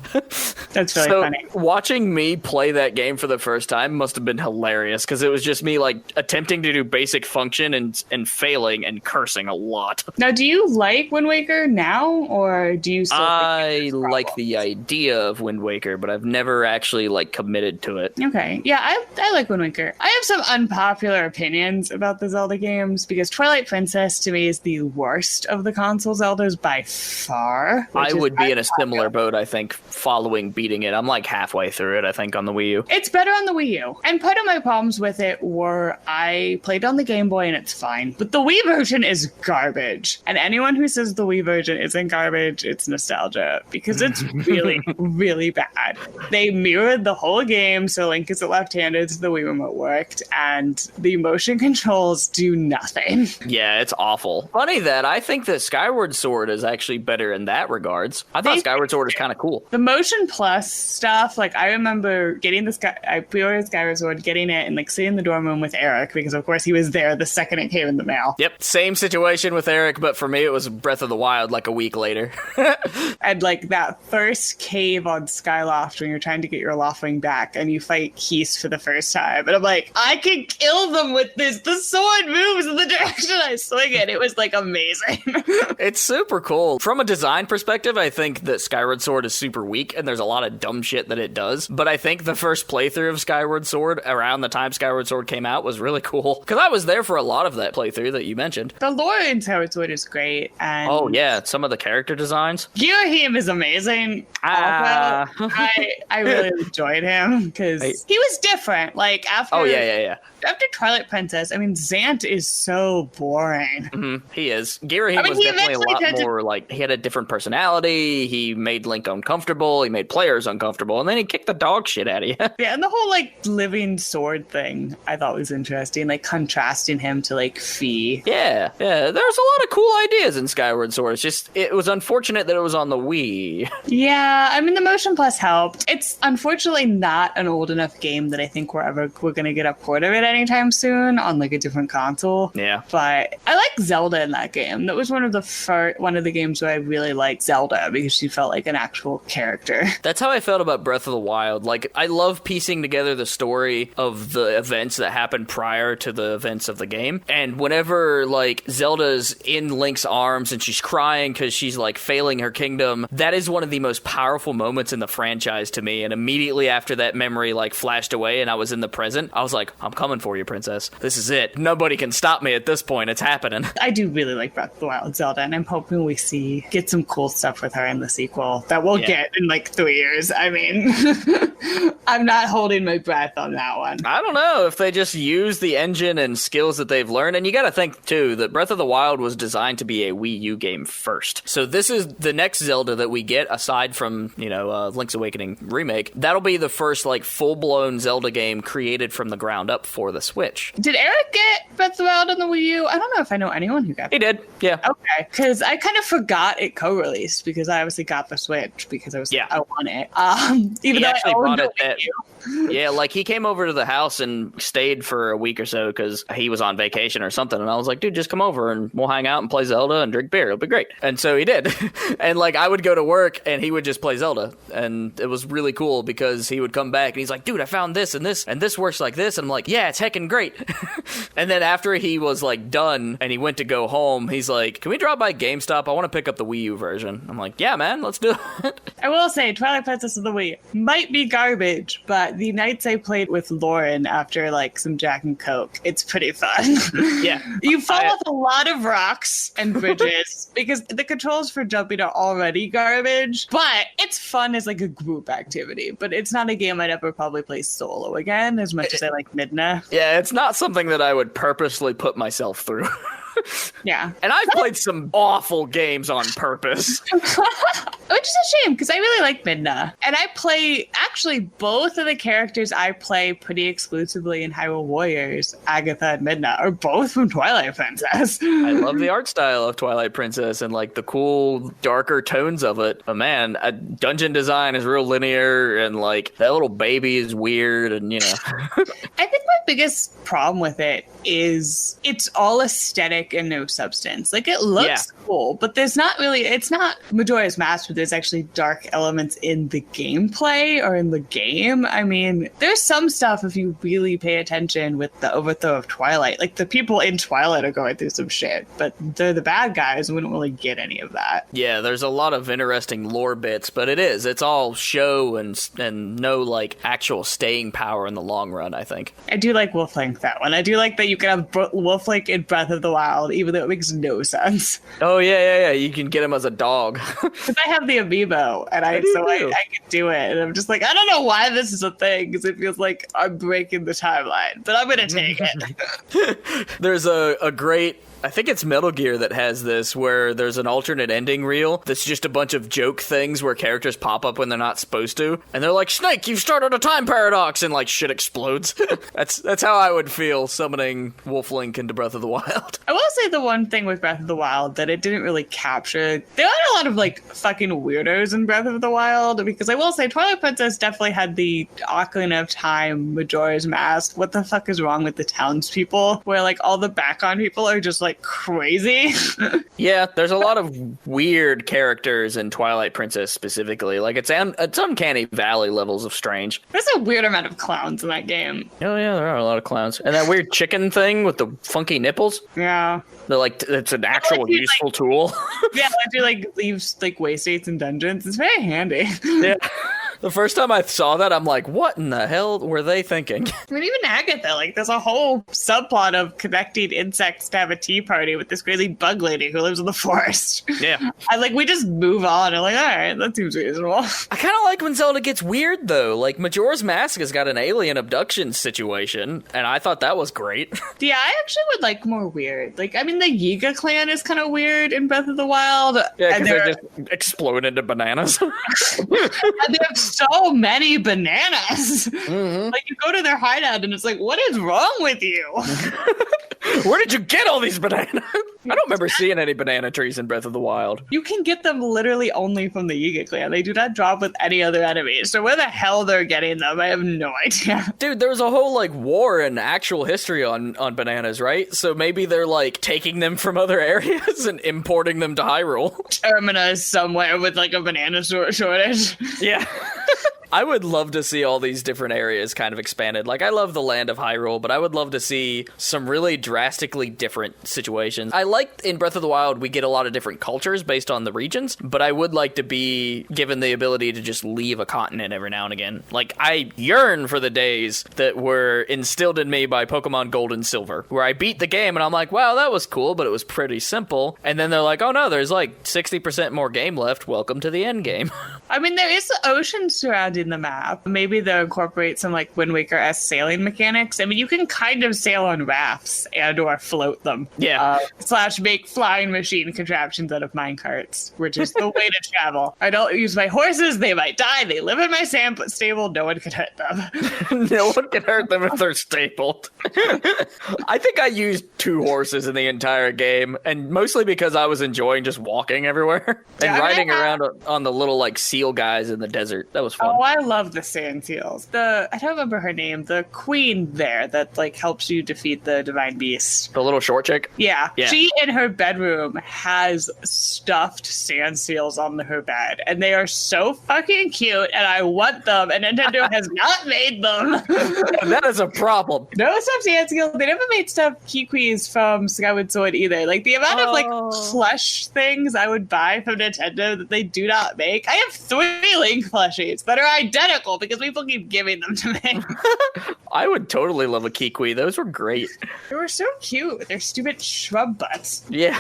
That's really funny. Watching me play that game for the first time must have been hilarious, because it was just me, like, attempting to do basic function and failing and cursing a lot. Now, do you like Wind Waker now, or or do you still I think like the idea of Wind Waker, but I've never actually like committed to it. Okay. Yeah, I like Wind Waker. I have some unpopular opinions about the Zelda games because Twilight Princess to me is the worst of the console Zeldas by far. I would be in a similar boat, I think, following beating it. I'm like halfway through it, I think, on the Wii U. It's better on the Wii U. And part of my problems with it were I played on the Game Boy and it's fine, but the Wii version is garbage. And anyone who says the Wii version isn't garbage, it's nostalgia because it's really, really bad. They mirrored the whole game, so Link is left-handed, so the Wii remote worked, and the motion controls do nothing. Yeah, it's awful. Funny that I think that Skyward Sword is actually better in that regards. I thought Skyward Sword is kind of cool. The Motion Plus stuff, like I remember getting I pre-ordered Skyward Sword, getting it, and like sitting in the dorm room with Eric because of course he was there the second it came in the mail. Yep, same situation with Eric, but for me it was Breath of the Wild like a week later. And like that first cave on Skyloft when you're trying to get your Loftwing back and you fight Keese for the first time, and I'm like, I can kill them with this. The sword moves in the direction I swing it. It was like amazing. It's super cool. From a design perspective, I think that Skyward Sword is super weak and there's a lot of dumb shit that it does. But I think the first playthrough of Skyward Sword around the time Skyward Sword came out was really cool. Because I was there for a lot of that playthrough that you mentioned. The lore in Skyward Sword is great. And oh yeah, some of the character designs. Girahim is amazing. I really enjoyed him because he was different. Like after after Twilight Princess, I mean, Zant is so boring. Mm-hmm. He is. Girahim was definitely a lot more like, he had a different personality. He made Link uncomfortable. He made players uncomfortable. And then he kicked the dog shit out of you. Yeah, and the whole like living sword thing I thought was interesting. Like contrasting him to like Fi. Yeah. There's a lot of cool ideas in Skyward Sword. It's just, it was unfortunate that it was on the Wii. Yeah, I mean, the Motion Plus helped. It's unfortunately not an old enough game that I think we're going to get a port of it anytime soon on like a different console. Yeah. But I like Zelda in that game. That was one of the games where I really liked Zelda because she felt like an actual character. That's how I felt about Breath of the Wild. Like, I love piecing together the story of the events that happened prior to the events of the game. And whenever like Zelda's in Link's arms and she's crying because she's like failing her kingdom, that is one of the most powerful moments in the franchise to me. And immediately after that memory like flashed away and I was in the present, I was like, I'm coming for you, princess. This is it. Nobody can stop me at this point. It's happening. I do really like Breath of the Wild Zelda, and I'm hoping we get some cool stuff with her in the sequel that we'll get in like 3 years. I mean, I'm not holding my breath on that one. I don't know if they just use the engine and skills that they've learned. And you got to think too that Breath of the Wild was designed to be a Wii U game first. So this is the next Zelda that we get aside from, Link's Awakening remake. That'll be the first like full-blown Zelda game created from the ground up for the Switch. Did Eric get Breath of the Wild on the Wii U? I don't know if I know anyone who got it. He did, yeah. Okay, because I kind of forgot it co-released because I obviously got the Switch because I want it. Even though I owned the Wii U. Yeah, like he came over to the house and stayed for a week or so because he was on vacation or something. And I was like, dude, just come over and we'll hang out and play Zelda and drink beer. It'll be great. And so he did. And like I would go to work and he would just play Zelda. And it was really cool because he would come back and he's like, dude, I found this and this works like this. And I'm like, yeah, it's heckin' great. And then after he was like done and he went to go home, he's like, can we drop by GameStop? I want to pick up the Wii U version. I'm like, yeah, man, let's do it. I will say Twilight Princess of the Wii might be garbage, but the nights I played with Lauren after like some Jack and Coke, it's pretty fun. Yeah. You fall off a lot of rocks and bridges because the controls for jumping are already garbage, but it's fun as like a group activity. But it's not a game I'd ever probably play solo again as much as I like Midna. Yeah, it's not something that I would purposely put myself through. Yeah. And I've played some awful games on purpose. Which is a shame, because I really like Midna. And I play, actually, both of the characters I play pretty exclusively in Hyrule Warriors, Agatha and Midna, are both from Twilight Princess. I love the art style of Twilight Princess and, like, the cool, darker tones of it. But, man, dungeon design is real linear, and, like, that little baby is weird, and, I think my biggest problem with it is it's all aesthetic and no substance. Like, it looks cool, but there's not really, it's not Majora's Mask, but there's actually dark elements in the gameplay or in the game. I mean, there's some stuff, if you really pay attention, with the overthrow of Twilight. Like, the people in Twilight are going through some shit, but they're the bad guys, and we don't really get any of that. Yeah, there's a lot of interesting lore bits, but it's all show and no, like, actual staying power in the long run, I think. I do like Wolf Link, that one. I do like that you can have Wolf Link in Breath of the Wild, even though it makes no sense. Oh, yeah. You can get him as a dog. Because I have the amiibo, and I can do it. And I'm just like, I don't know why this is a thing, because it feels like I'm breaking the timeline, but I'm going to take it. There's a great... I think it's Metal Gear that has this, where there's an alternate ending reel that's just a bunch of joke things where characters pop up when they're not supposed to, and they're like, Snake, you've started a time paradox, and like shit explodes. That's how I would feel summoning Wolf Link into Breath of the Wild. I will say the one thing with Breath of the Wild that it didn't really capture, there are a lot of like fucking weirdos in Breath of the Wild, because I will say Twilight Princess definitely had the Ocarina of Time, Majora's Mask, what the fuck is wrong with the townspeople, where like all the background people are just like crazy. Yeah, there's a lot of weird characters in Twilight Princess specifically. Like, it's Uncanny Valley levels of strange. There's a weird amount of clowns in that game. Oh yeah, there are a lot of clowns. And that weird chicken thing with the funky nipples. Yeah. They're like, it's an actual useful tool. Yeah, I do like leaves like waste states in dungeons. It's very handy. Yeah. The first time I saw that, I'm like, what in the hell were they thinking? I mean, even Agatha, like, there's a whole subplot of connecting insects to have a tea party with this crazy bug lady who lives in the forest. Yeah. We just move on and like, all right, that seems reasonable. I kind of like when Zelda gets weird, though. Like, Majora's Mask has got an alien abduction situation, and I thought that was great. Yeah, I actually would like more weird. Like, I mean, the Yiga clan is kind of weird in Breath of the Wild. Yeah, because they just explode into bananas. And they have so many bananas. Mm-hmm. Like, you go to their hideout and it's like, what is wrong with you? Where did you get all these bananas? I don't remember seeing any banana trees in Breath of the Wild. You can get them literally only from the Yiga clan. They do not drop with any other enemies. So where the hell they're getting them, I have no idea. Dude, there was a whole, like, war and actual history on bananas, right? So maybe they're, like, taking them from other areas and importing them to Hyrule. Termina is somewhere with, like, a banana shortage. Yeah. I would love to see all these different areas kind of expanded. Like, I love the land of Hyrule, but I would love to see some really drastically different situations. I like in Breath of the Wild, we get a lot of different cultures based on the regions, but I would like to be given the ability to just leave a continent every now and again. Like, I yearn for the days that were instilled in me by Pokemon Gold and Silver, where I beat the game and I'm like, wow, that was cool, but it was pretty simple. And then they're like, oh no, there's like 60% more game left. Welcome to the end game. I mean, there is the ocean surrounding the map. Maybe they'll incorporate some like Wind Waker-esque sailing mechanics. I mean, you can kind of sail on rafts and or float them. Yeah. / make flying machine contraptions out of minecarts, which is the way to travel. I don't use my horses. They might die. They live in my stable. No one can hurt them. No one can hurt them if they're stapled. I think I used 2 horses in the entire game, and mostly because I was enjoying just walking everywhere and riding around on the little like seal guys in the desert. That was fun. Oh, I love the sand seals. I don't remember her name. The queen there that like helps you defeat the divine beast. The little short chick? Yeah. She in her bedroom has stuffed sand seals on her bed, and they are so fucking cute, and I want them, and Nintendo has not made them. That is a problem. No stuffed sand seals. They never made stuffed Kiwis from Skyward Sword either. Like, the amount of like plush things I would buy from Nintendo that they do not make. I have 3 Link plushies that are identical because people keep giving them to me. I would totally love a Kiwi. Those were great. They were so cute with their stupid shrub butts. Yeah.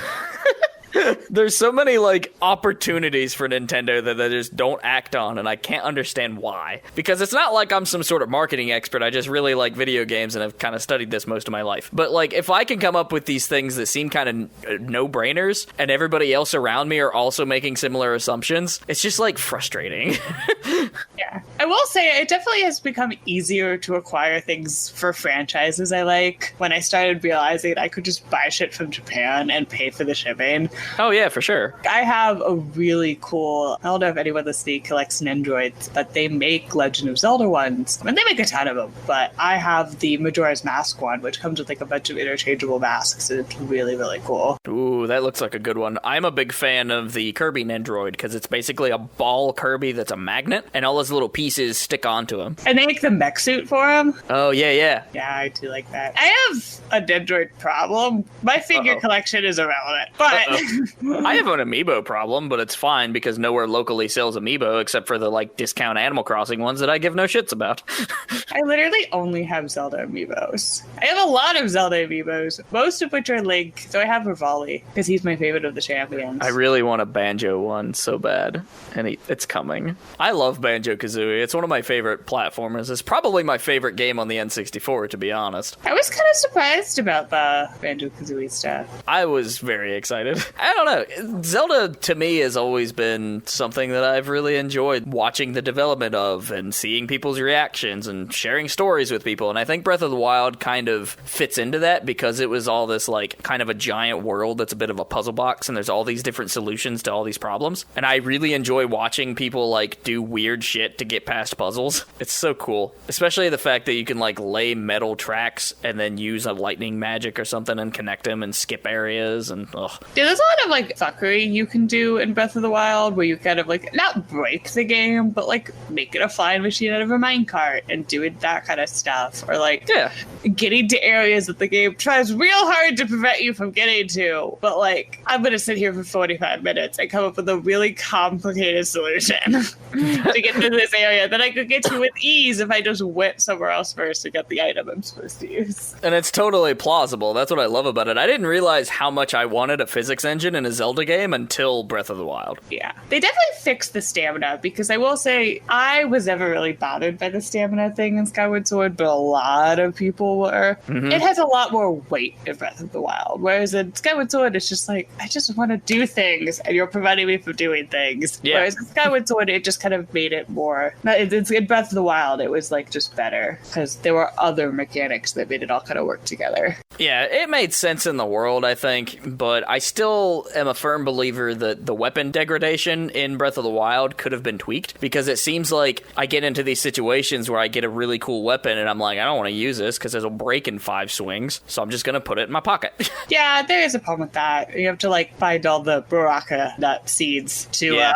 There's so many, like, opportunities for Nintendo that they just don't act on, and I can't understand why. Because it's not like I'm some sort of marketing expert. I just really like video games and have kind of studied this most of my life. But, like, if I can come up with these things that seem kind of no-brainers, and everybody else around me are also making similar assumptions, it's just, like, frustrating. Yeah. I will say it definitely has become easier to acquire things for franchises I like when I started realizing I could just buy shit from Japan and pay for the shipping. Oh, yeah, for sure. I have a really cool, I don't know if anyone listening collects Nendroids, but they make Legend of Zelda ones. I mean, they make a ton of them, but I have the Majora's Mask one, which comes with like a bunch of interchangeable masks, and it's really, really cool. Ooh, that looks like a good one. I'm a big fan of the Kirby Nendroid because it's basically a ball Kirby that's a magnet, and all those little pieces stick onto him. And they make the mech suit for him. Oh, yeah, yeah. Yeah, I do like that. I have a Nendroid problem. My figure collection is irrelevant, but... I have an amiibo problem, but it's fine because nowhere locally sells amiibo except for the, like, discount Animal Crossing ones that I give no shits about. I literally only have Zelda amiibos. I have a lot of Zelda amiibos, most of which are Link. So I have Rivali, because he's my favorite of the champions. I really want a Banjo one so bad, and it's coming. I love Banjo-Kazooie. It's one of my favorite platformers. It's probably my favorite game on the N64, to be honest. I was kind of surprised about the Banjo-Kazooie stuff. I was very excited. I don't know. Zelda, to me, has always been something that I've really enjoyed watching the development of and seeing people's reactions and sharing stories with people. And I think Breath of the Wild kind of fits into that because it was all this, like, kind of a giant world that's a bit of a puzzle box, and there's all these different solutions to all these problems. And I really enjoy watching people, like, do weird shit to get past puzzles. It's so cool. Especially the fact that you can, like, lay metal tracks and then use a lightning magic or something and connect them and skip areas and, ugh. Yeah, there's a lot of, like, fuckery you can do in Breath of the Wild where you kind of, like, not break the game, but, like, make it a flying machine out of a minecart and doing that kind of stuff. Or, like, getting to areas that the game tries real hard to prevent you from getting to. But, like, I'm going to sit here for 45 minutes and come up with a really complicated solution to get to this area that I could get to with ease if I just went somewhere else first to get the item I'm supposed to use. And it's totally plausible. That's what I love about it. I didn't realize how much I wanted a physics engine in a Zelda game until Breath of the Wild. Yeah. They definitely fixed the stamina because I will say I was never really bothered by the stamina thing in Skyward Sword, but a lot of people were. Mm-hmm. It has a lot more weight in Breath of the Wild, whereas in Skyward Sword, it's just like, I just want to do things, and you're preventing me from doing things. Yeah. Whereas in Skyward Sword, it just kind of made it more... In Breath of the Wild, it was, like, just better, because there were other mechanics that made it all kind of work together. Yeah, it made sense in the world, I think, but I still am a firm believer that the weapon degradation in Breath of the Wild could have been tweaked, because it seems like I get into these situations where I get a really cool weapon, and I'm like, I don't want to use this, because it'll break in 5 swings, so I'm just going to put it in my pocket. Yeah, there is a problem with that. You have to, like, find all the Baraka nut seeds to,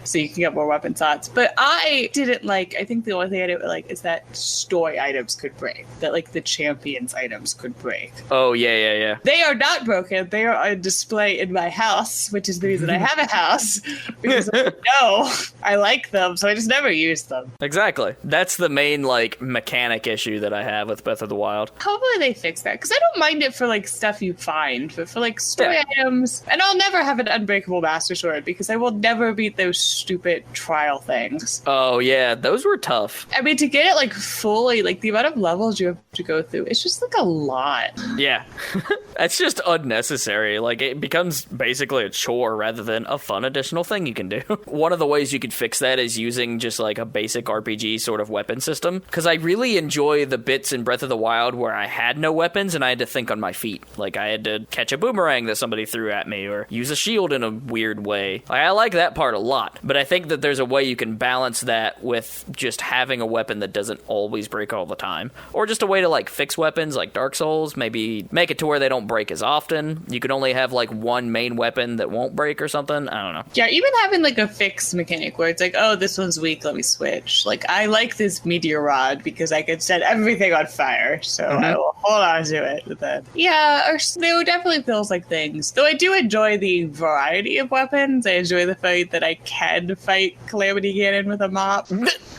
so you can get more weapon slots. But I didn't like, I think the only thing I didn't like is that story items could break, that, like, the champions items could break. Oh, yeah. They are not broken. They are on display in my house, which is the reason I have a house, because I like them, so I just never use them. Exactly. That's the main, like, mechanic issue that I have with Breath of the Wild. Hopefully they fix that, because I don't mind it for, like, stuff you find, but for, like, story items, and I'll never have an unbreakable Master Sword, because I will never beat those stupid trial things. Oh, yeah, those were tough. I mean, to get it, like, fully, like, the amount of levels you have to go through, it's just, like, a lot. Yeah. That's just unnecessary. Like, it becomes basically a chore rather than a fun additional thing you can do. One of the ways you could fix that is using just, like, a basic RPG sort of weapon system, because I really enjoy the bits in Breath of the Wild where I had no weapons and I had to think on my feet. Like, I had to catch a boomerang that somebody threw at me or use a shield in a weird way. I like that part a lot, but I think that there's a way you can balance that with just having a weapon that doesn't always break all the time. Or just a way to, like, fix weapons like Dark Souls, maybe make it to where they don't break as often. You could only have, like, one main weapon that won't break or something. I don't know. Yeah, even having, like, a fix mechanic where it's like, oh, this one's weak, let me switch. Like, I like this meteor rod because I can set everything on fire, so I will hold on to it. But then, yeah, there definitely feels like things. Though I do enjoy the variety of weapons. I enjoy the fact that I can fight Calamity Ganon with a mop.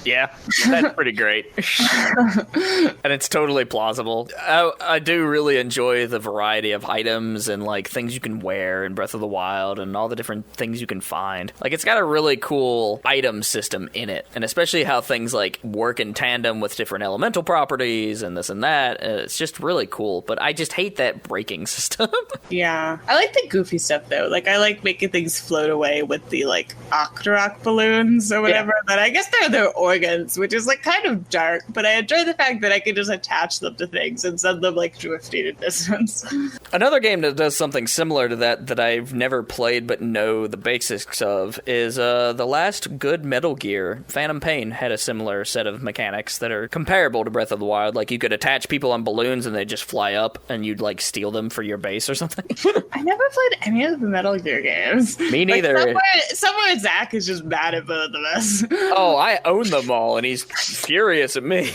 Yeah, that's pretty great. And it's totally plausible. I do really enjoy the variety of items and, like, things you can wear in Breath of the Wild and all the different things you can find. Like, it's got a really cool item system in it, and especially how things, like, work in tandem with different elemental properties and this and that. It's just really cool, but I just hate that breaking system. Yeah. I like the goofy stuff, though. Like, I like making things float away with the, like, Octorok balloons or whatever, but I guess they're their organs, which is like kind of dark, but I enjoy the fact that I can just attach them to things and send them like drifting in distance. Another game that does something similar to that I've never played but know the basics of is the last good Metal Gear. Phantom Pain had a similar set of mechanics that are comparable to Breath of the Wild. Like you could attach people on balloons and they just fly up and you'd like steal them for your base or something. I never played any of the Metal Gear games. Me neither. Like somewhere Zach is just mad at both of us. Oh, I own them all and he's furious at me.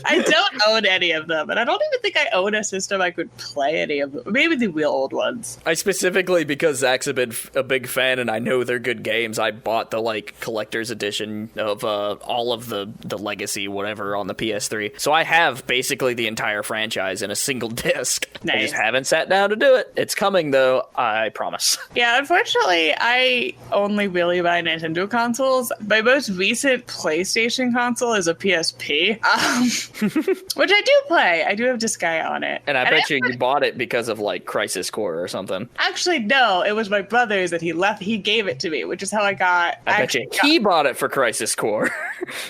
I don't own any of them, and I don't even think I own a system I could play any of them. Maybe the real old ones. I specifically, because Zach's a big fan and I know they're good games, I bought the like collector's edition of all of the legacy whatever on the PS3. So I have basically the entire franchise in a single disc. Nice. I just haven't sat down to do it. It's coming though, I promise. Yeah, unfortunately, I only really buy Nintendo consoles. My most recent PlayStation console is a PSP, which I do play. I do have Disgaea on it. And I bet you bought it because of like Crisis Core or something. Actually, no, it was my brother's that he gave it to me, which is how I got. I bet you he bought it for Crisis Core.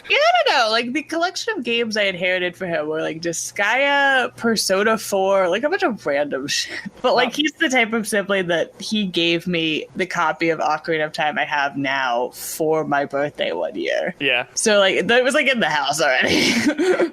Yeah, I don't know. Like the collection of games I inherited for him were like Disgaea, Persona 4, like a bunch of random shit. But like he's the type of sibling that he gave me the copy of Ocarina of Time I have now for my birthday one year. Yeah. So like that was like in the house already.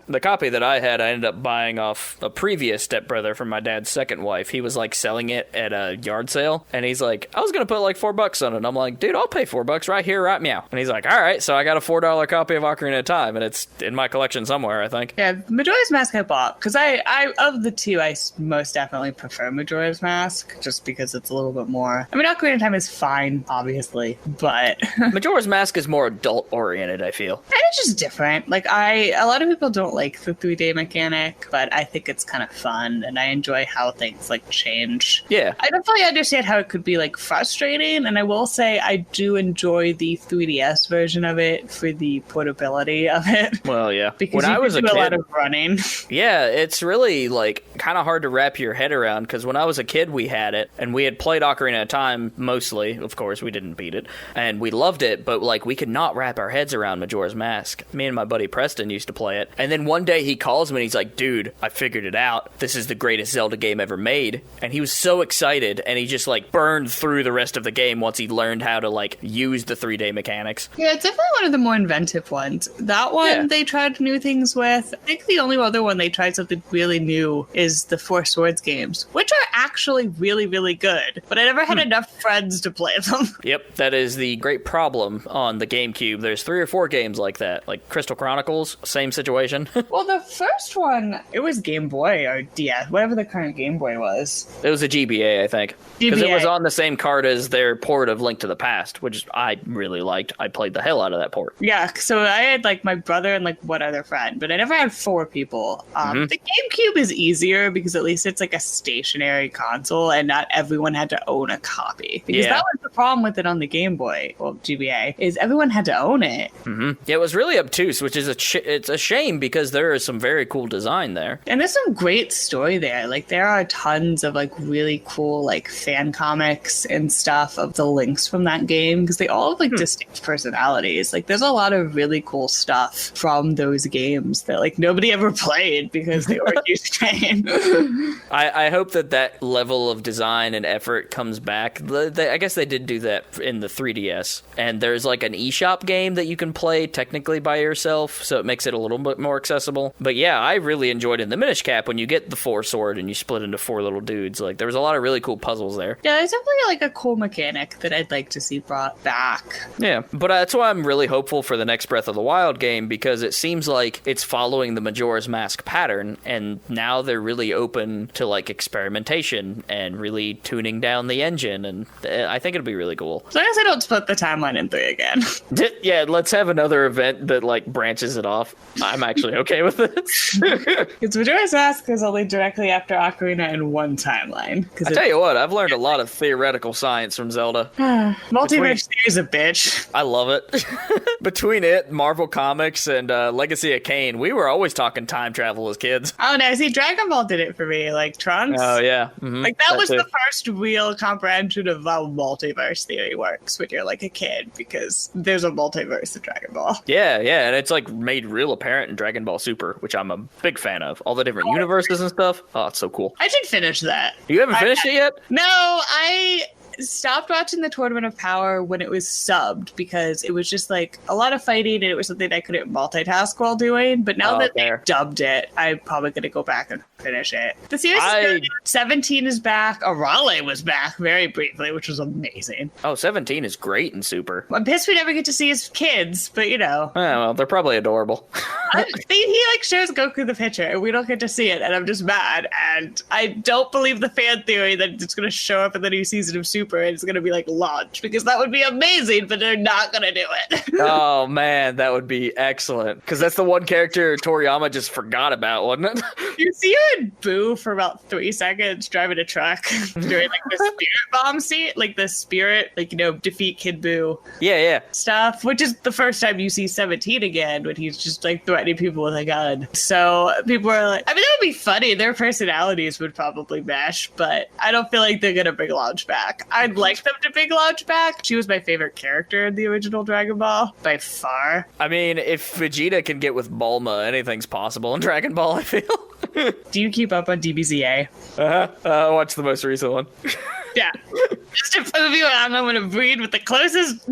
The copy that I had, I ended up buying off a previous stepbrother from my dad's second wife. He was like selling it at a yard sale, and he's like, I was gonna put like $4 on it. And I'm like, dude, I'll pay $4 right here, right meow. And he's like, all right. So I got a $4 copy of Ocarina of Time, and it's in my collection somewhere, I think. Yeah, Majora's Mask I bought because I of the two, I most definitely prefer Majora's Mask just because it's a little bit more. I mean, Ocarina of Time is fine, obviously, but Majora's Mask is more adult oriented, I feel. And it's just different. Like a lot of people don't like the 3D mechanic, but I think it's kind of fun, and I enjoy how things like change. Yeah, I definitely understand how it could be like frustrating, and I will say I do enjoy the 3DS version of it for the portability of it. Well, yeah. Because when I was a kid, lot of running. Yeah, it's really like kind of hard to wrap your head around because when I was a kid, we had it and we had played Ocarina of Time mostly. Of course, we didn't beat it, and we loved it, but like we could not wrap our heads around Majora's Mask. Me and my buddy Preston used to play it, and then one day he calls me and he's like, "Dude, I figured it out. This is the greatest Zelda game ever made." And he was so excited, and he just like burned through the rest of the game once he learned how to like use the 3D mechanics. Yeah, it's definitely one of the more inventive ones. That one they tried new things with. I think the only other one they tried something really new is the Four Swords games, which are actually really, really good. But I never had enough friends to play them. Yep, that is the great problem on the GameCube. There's 3 or 4 games like that. Like Crystal Chronicles, same situation. Well, the first one, it was Game Boy or DS, whatever the current Game Boy was. It was a GBA, I think. Because it was on the same card as their port of Link to the Past, which I really liked. I played the hell out of that port. Yeah, so I had like my brother and like one other friend, but I never had 4 people. The GameCube is easier because at least it's like a stationary console and not everyone had to own a copy. Because that was the problem with it on the Game Boy, well, GBA, is everyone had to own it. Yeah, it was really obtuse, which is it's a shame because there is some very cool design there. And there's some great story there. Like there are tons of like really cool like fan comics and stuff of the links from that game because they all have like distinct personalities. Like there's a lot of really cool stuff from those games that like nobody ever played because they weren't used to playing. I hope that level of design and effort comes back. I guess they did do that in the 3DS. And there's like an eShop game that you can play technically by yourself, so it makes it a little bit more accessible. But yeah, I really enjoyed it in the Minish Cap when you get the 4 sword and you split into 4 little dudes. Like there was a lot of really cool puzzles there. Yeah, there's definitely like a cool mechanic that I'd like to see brought back. Yeah, but that's why I'm really hopeful for the next Breath of the Wild game because it seems like it's following the Majora's Mask pattern, and now they're really open to like experimentation and really tuning down the engine, and I think it'll be really cool. As long as I don't split the timeline in 3 again. Yeah, let's have another event that like branches it off. I'm actually okay with it. Because Majora's Mask is only directly after Ocarina in one timeline. I tell you what, I've learned a lot of theoretical science from Zelda. Multiverse theory is a bitch. I love it. Between it, Marvel Comics, and Legacy of Kain, we were always talking time travel as kids. Oh no, see, Dragon Ball did it for me. Like Trunks. Oh yeah. Like, that was the first real comprehension of how multiverse theory works when you're, like, a kid, because there's a multiverse of Dragon Ball. Yeah, and it's, like, made real apparent in Dragon Ball Super, which I'm a big fan of. All the different universes and stuff. Oh, it's so cool. I should finish that. You haven't finished it yet? No, I stopped watching the Tournament of Power when it was subbed because it was just like a lot of fighting and it was something I couldn't multitask while doing. But now that they dubbed it, I'm probably going to go back and finish it. The series is good. 17 is back. Arale was back very briefly, which was amazing. Oh, 17 is great in Super. I'm pissed we never get to see his kids, but you know. Oh, well, they're probably adorable. He like shows Goku the picture and we don't get to see it, and I'm just mad. And I don't believe the fan theory that it's going to show up in the new season of Super and it's going to be like launch, because that would be amazing, but they're not going to do it. Oh man, that would be excellent, because that's the one character Toriyama just forgot about, wasn't it? You see her in Boo for about 3 seconds driving a truck during like the spirit bomb scene, like the spirit, like, you know, defeat Kid Boo. Yeah. Stuff, which is the first time you see 17 again when he's just like threatening people with a gun. So people are like, I mean, that would be funny. Their personalities would probably mesh, but I don't feel like they're going to bring Launch back. I'd like them to bring Launch back. She was my favorite character in the original Dragon Ball, by far. I mean, if Vegeta can get with Bulma, anything's possible in Dragon Ball, I feel. Do you keep up on DBZA? Watch the most recent one. Yeah. Just to prove you I'm going to breed with the closest.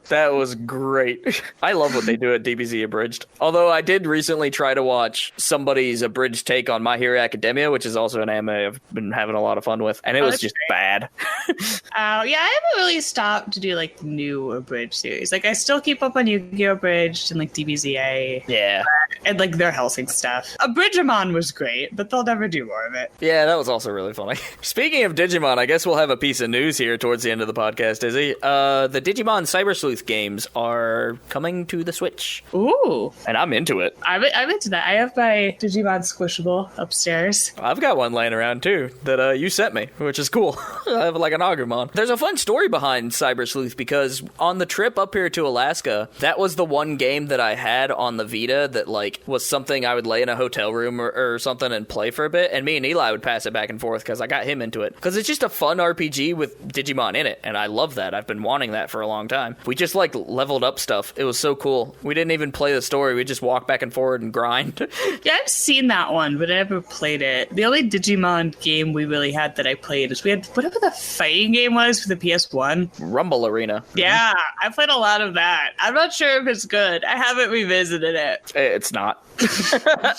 That was great. I love what they do at DBZ Abridged. Although I did recently try to watch somebody's abridged take on My Hero Academia, which is also an anime I've been having a lot of fun with, and it was just bad. Yeah, I haven't really stopped to do like new abridged series. Like, I still keep up on Yu-Gi-Oh! Abridged and like DBZA. Yeah. And like their Helsing stuff. Abridgemon was great, but they'll never do more of it. Yeah, that was also really funny. Speaking of Digimon, I guess we'll have a piece of news here towards the end of the podcast, Izzy. The Digimon Cyber Sleuth games are coming to the Switch. Ooh. And I'm into it. I'm into that. I have my Digimon Squishable upstairs. I've got one laying around, too, that you sent me, which is cool. I have like an Agumon. There's a fun story behind Cyber Sleuth, because on the trip up here to Alaska, that was the one game that I had on the Vita that, like, was something I would lay in a hotel room or something and play for a bit, and me and Eli would pass it back and forth because I got him into it. Because it's just a fun RPG with Digimon in it, and I love that. I've been wanting that for a long time. We just, like, leveled up stuff. It was so cool. We didn't even play the story. We just walk back and forward and grind. Yeah, I've seen that one, but I never played it. The only Digimon game we really had that I played is we had whatever the fighting game was for the PS1. Rumble Arena. Yeah, I played a lot of that. I'm not sure if it's good. I haven't revisited it. It's not. I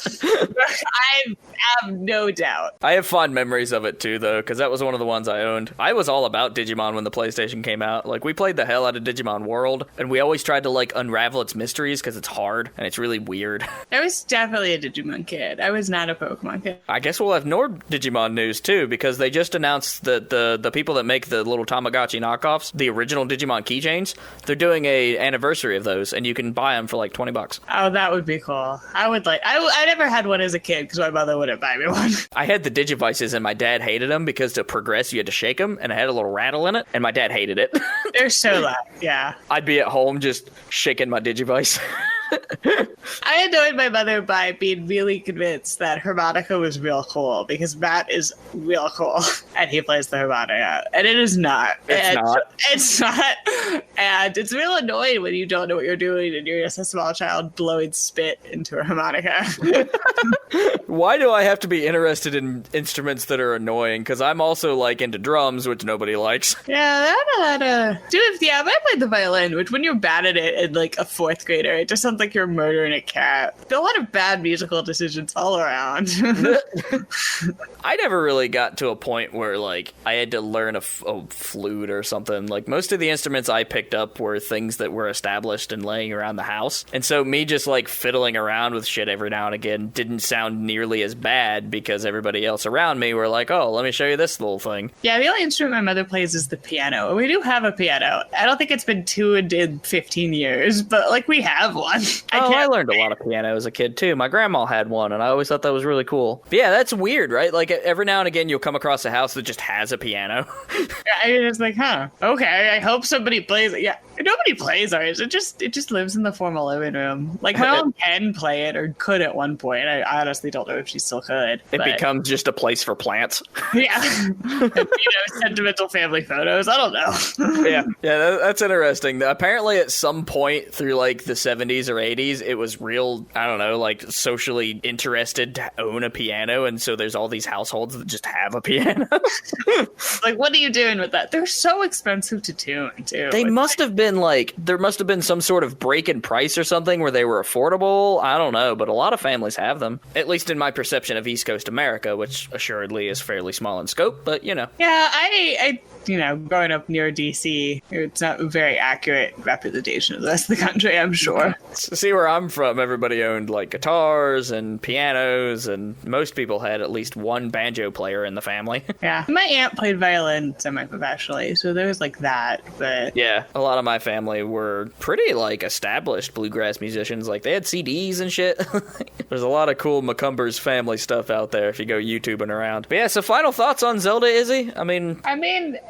have no doubt. I have fond memories of it too, though, because that was one of the ones I owned. I was all about Digimon when the PlayStation came out. Like, we played the hell out of Digimon World, and we always tried to, like, unravel its mysteries because it's hard and it's really weird. I was definitely a Digimon kid. I was not a Pokemon kid. I guess we'll have more Digimon news too, because they just announced that the people that make the little Tamagotchi knockoffs, the original Digimon keychains, they're doing a anniversary of those, and you can buy them for like $20. Oh, that would be cool. I never had one as a kid because my mother wouldn't buy me one. I had the Digivices, and my dad hated them because to progress you had to shake them, and it had a little rattle in it, and my dad hated it. They're so loud, yeah. I'd be at home just shaking my Digivice. I annoyed my mother by being really convinced that harmonica was real cool, because Matt is real cool and he plays the harmonica, and it is not. It's not. And it's real annoying when you don't know what you're doing and you're just a small child blowing spit into a harmonica. Why do I have to be interested in instruments that are annoying? Because I'm also like into drums, which nobody likes. Yeah, but I played the violin, which when you're bad at it in like a fourth grader, it just sounds like you're murdering a cat. There are a lot of bad musical decisions all around. I never really got to a point where like I had to learn a flute or something. Like, most of the instruments I picked up were things that were established and laying around the house. And so me just like fiddling around with shit every now and again didn't sound nearly as bad, because everybody else around me were like, oh, let me show you this little thing. Yeah, the only instrument my mother plays is the piano. We do have a piano. I don't think it's been tuned in 15 years, but like we have one. I learned a lot of piano as a kid too. My grandma had one, and I always thought that was really cool. But yeah, that's weird, right? Like every now and again, you'll come across a house that just has a piano. You're just like, huh? Okay, I hope somebody plays it. Yeah, nobody plays ours. It just lives in the formal living room. Like my mom can play it or could at one point. I honestly don't know if she still could. It becomes just a place for plants. Yeah, sentimental family photos. I don't know. Yeah, that's interesting. Apparently, at some point through like the 70s or 80s, it was real, I don't know, like socially interested to own a piano, and so there's all these households that just have a piano. Like, what are you doing with that? They're so expensive to tune, too. They must have been like, there must have been some sort of break in price or something where they were affordable. I don't know, but a lot of families have them, at least in my perception of East Coast America, which assuredly is fairly small in scope, but you know. Yeah, I growing up near DC, it's not a very accurate representation of the rest of the country, I'm sure. See where I'm from, everybody owned like guitars and pianos, and most people had at least one banjo player in the family. Yeah. My aunt played violin semi-professionally, so there was like that, but... Yeah, a lot of my family were pretty like established bluegrass musicians. Like they had CDs and shit. There's a lot of cool McCumbers family stuff out there if you go YouTubing around. But yeah, so final thoughts on Zelda, Izzy? I mean,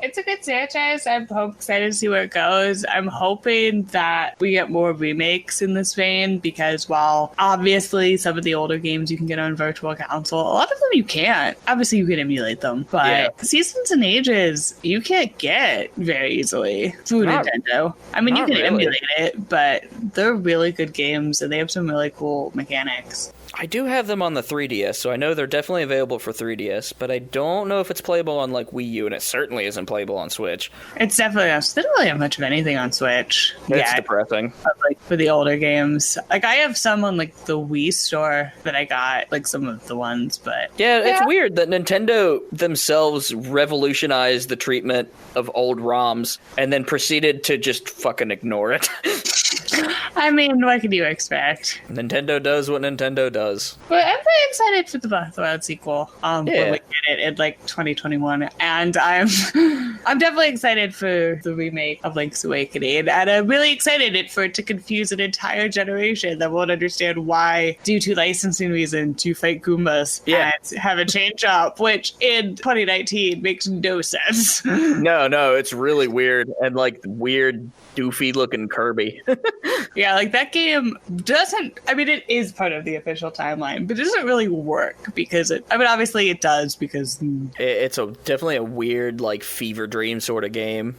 it's a good franchise. I'm excited to see where it goes. I'm hoping that we get more remakes in this vein, because while obviously some of the older games you can get on Virtual Console, a lot of them you can't. Obviously you can emulate them, but Seasons and Ages you can't get very easily through Nintendo. I mean, you can emulate it, but they're really good games and they have some really cool mechanics. I do have them on the 3DS, so I know they're definitely available for 3DS, but I don't know if it's playable on, like, Wii U, and it certainly isn't playable on Switch. It's definitely not. They don't really have much of anything on Switch. It's depressing. Like, for the older games. Like, I have some on, like, the Wii store that I got, like, some of the ones, but... Yeah, it's weird that Nintendo themselves revolutionized the treatment of old ROMs, and then proceeded to just fucking ignore it. I mean, what can you expect? Nintendo does what Nintendo does. But I'm very excited for the Breath of the Wild sequel. When we get it in like 2021, and I'm definitely excited for the remake of Link's Awakening, and I'm really excited for it to confuse an entire generation that won't understand why, due to licensing reasons, you fight Goombas and have a change up, which in 2019 makes no sense. No, it's really weird, and like weird, doofy looking Kirby. Yeah, like that game doesn't, I mean, it is part of the official timeline, but it doesn't really work because obviously it does because... It's definitely a weird, like, fever dream sort of game.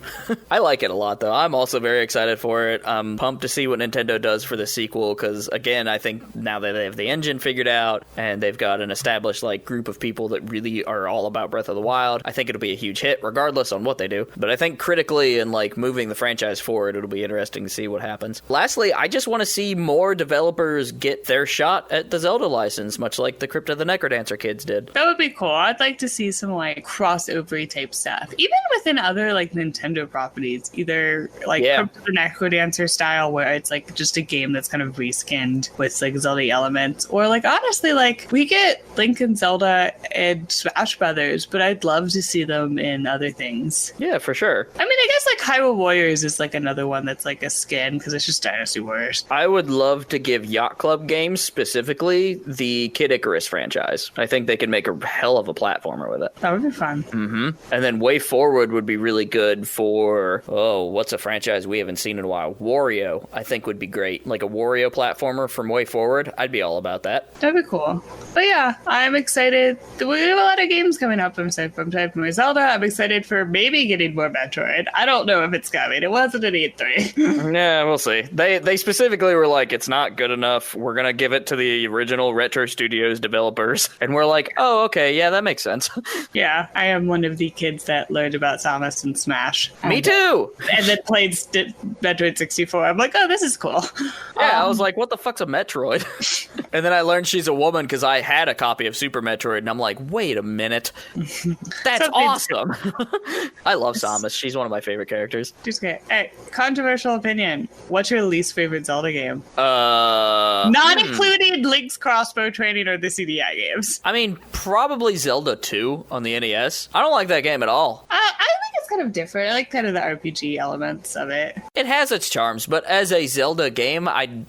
I like it a lot, though. I'm also very excited for it. I'm pumped to see what Nintendo does for the sequel because, again, I think now that they have the engine figured out and they've got an established, like, group of people that really are all about Breath of the Wild, I think it'll be a huge hit regardless on what they do. But I think critically and, like, moving the franchise forward, it'll be interesting to see what happens. Lastly, I just want to see more developers get their shot at the Zelda license, much like the Crypt of the Necrodancer kids did. That would be cool. I'd like to see some, like, crossover type stuff. Even within other, like, Nintendo properties. Either, like, Crypt of the Necrodancer style, where it's, like, just a game that's kind of reskinned with, like, Zelda elements. Or, like, honestly, like, we get Link and Zelda and Smash Brothers, but I'd love to see them in other things. Yeah, for sure. I mean, I guess, like, Hyrule Warriors is, like, another one that's, like, a skin, because it's just Dynasty Warriors. I would love to give Yacht Club Games, specifically, the Kid Icarus franchise. I think they could make a hell of a platformer with it. That would be fun. Mm-hmm. And then Way Forward would be really good for, what's a franchise we haven't seen in a while? Wario, I think would be great. Like a Wario platformer from Way Forward. I'd be all about that. That'd be cool. But yeah, I'm excited. We have a lot of games coming up. I'm excited for more Zelda. I'm excited for maybe getting more Metroid. I don't know if it's coming. It wasn't an E3. Yeah, we'll see. They specifically were like, it's not good enough. We're going to give it to the original Retro Studios developers. And we're like, oh, okay, yeah, that makes sense. Yeah, I am one of the kids that learned about Samus and Smash. Me too! And then played Metroid 64. I'm like, oh, this is cool. Yeah, I was like, what the fuck's a Metroid? And then I learned she's a woman because I had a copy of Super Metroid, and I'm like, wait a minute. That's awesome. I love Samus. She's one of my favorite characters. Just kidding. Hey, controversial opinion. What's your least favorite Zelda game? Not including Link's crossbow training or the CDI games. I mean, probably Zelda 2 on the NES. I don't like that game at all. I think it's kind of different. I like kind of the RPG elements of it. It has its charms, but as a Zelda game, I'm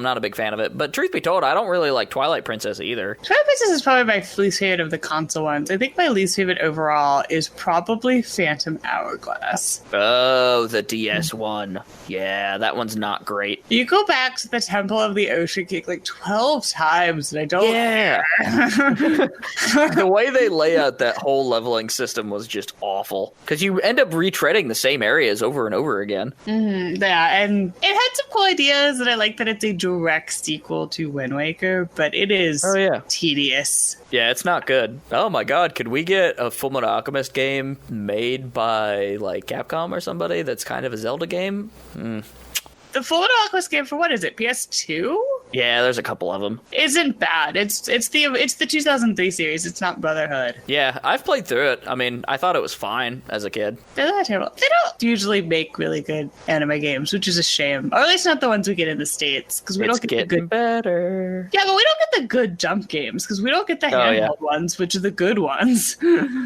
not a big fan of it. But truth be told, I don't really like Twilight Princess either. Twilight Princess is probably my least favorite of the console ones. I think my least favorite overall is probably Phantom Hourglass. Oh, the DS one. Yeah, that one's not great. You go back to the Temple of the Ocean King like 12 times, and I don't care. The way they lay out that whole leveling system was just awful. Because you end up retreading the same areas over and over again. Yeah, and it had some cool ideas, and I like that it's a direct sequel to Wind Waker, but it is tedious. Yeah, it's not good. Oh my god, could we get a Fullmetal Alchemist game made by, like, Capcom or somebody that's kind of a Zelda game? The Fullmetal Alchemist game for what is it? PS2? Yeah, there's a couple of them. Isn't bad. It's the 2003 series. It's not Brotherhood. Yeah, I've played through it. I mean, I thought it was fine as a kid. They're not terrible. They don't usually make really good anime games, which is a shame. Or at least not the ones we get in the States, because we don't get the good better. Yeah, but we don't get the good jump games because we don't get the handheld ones, which are the good ones.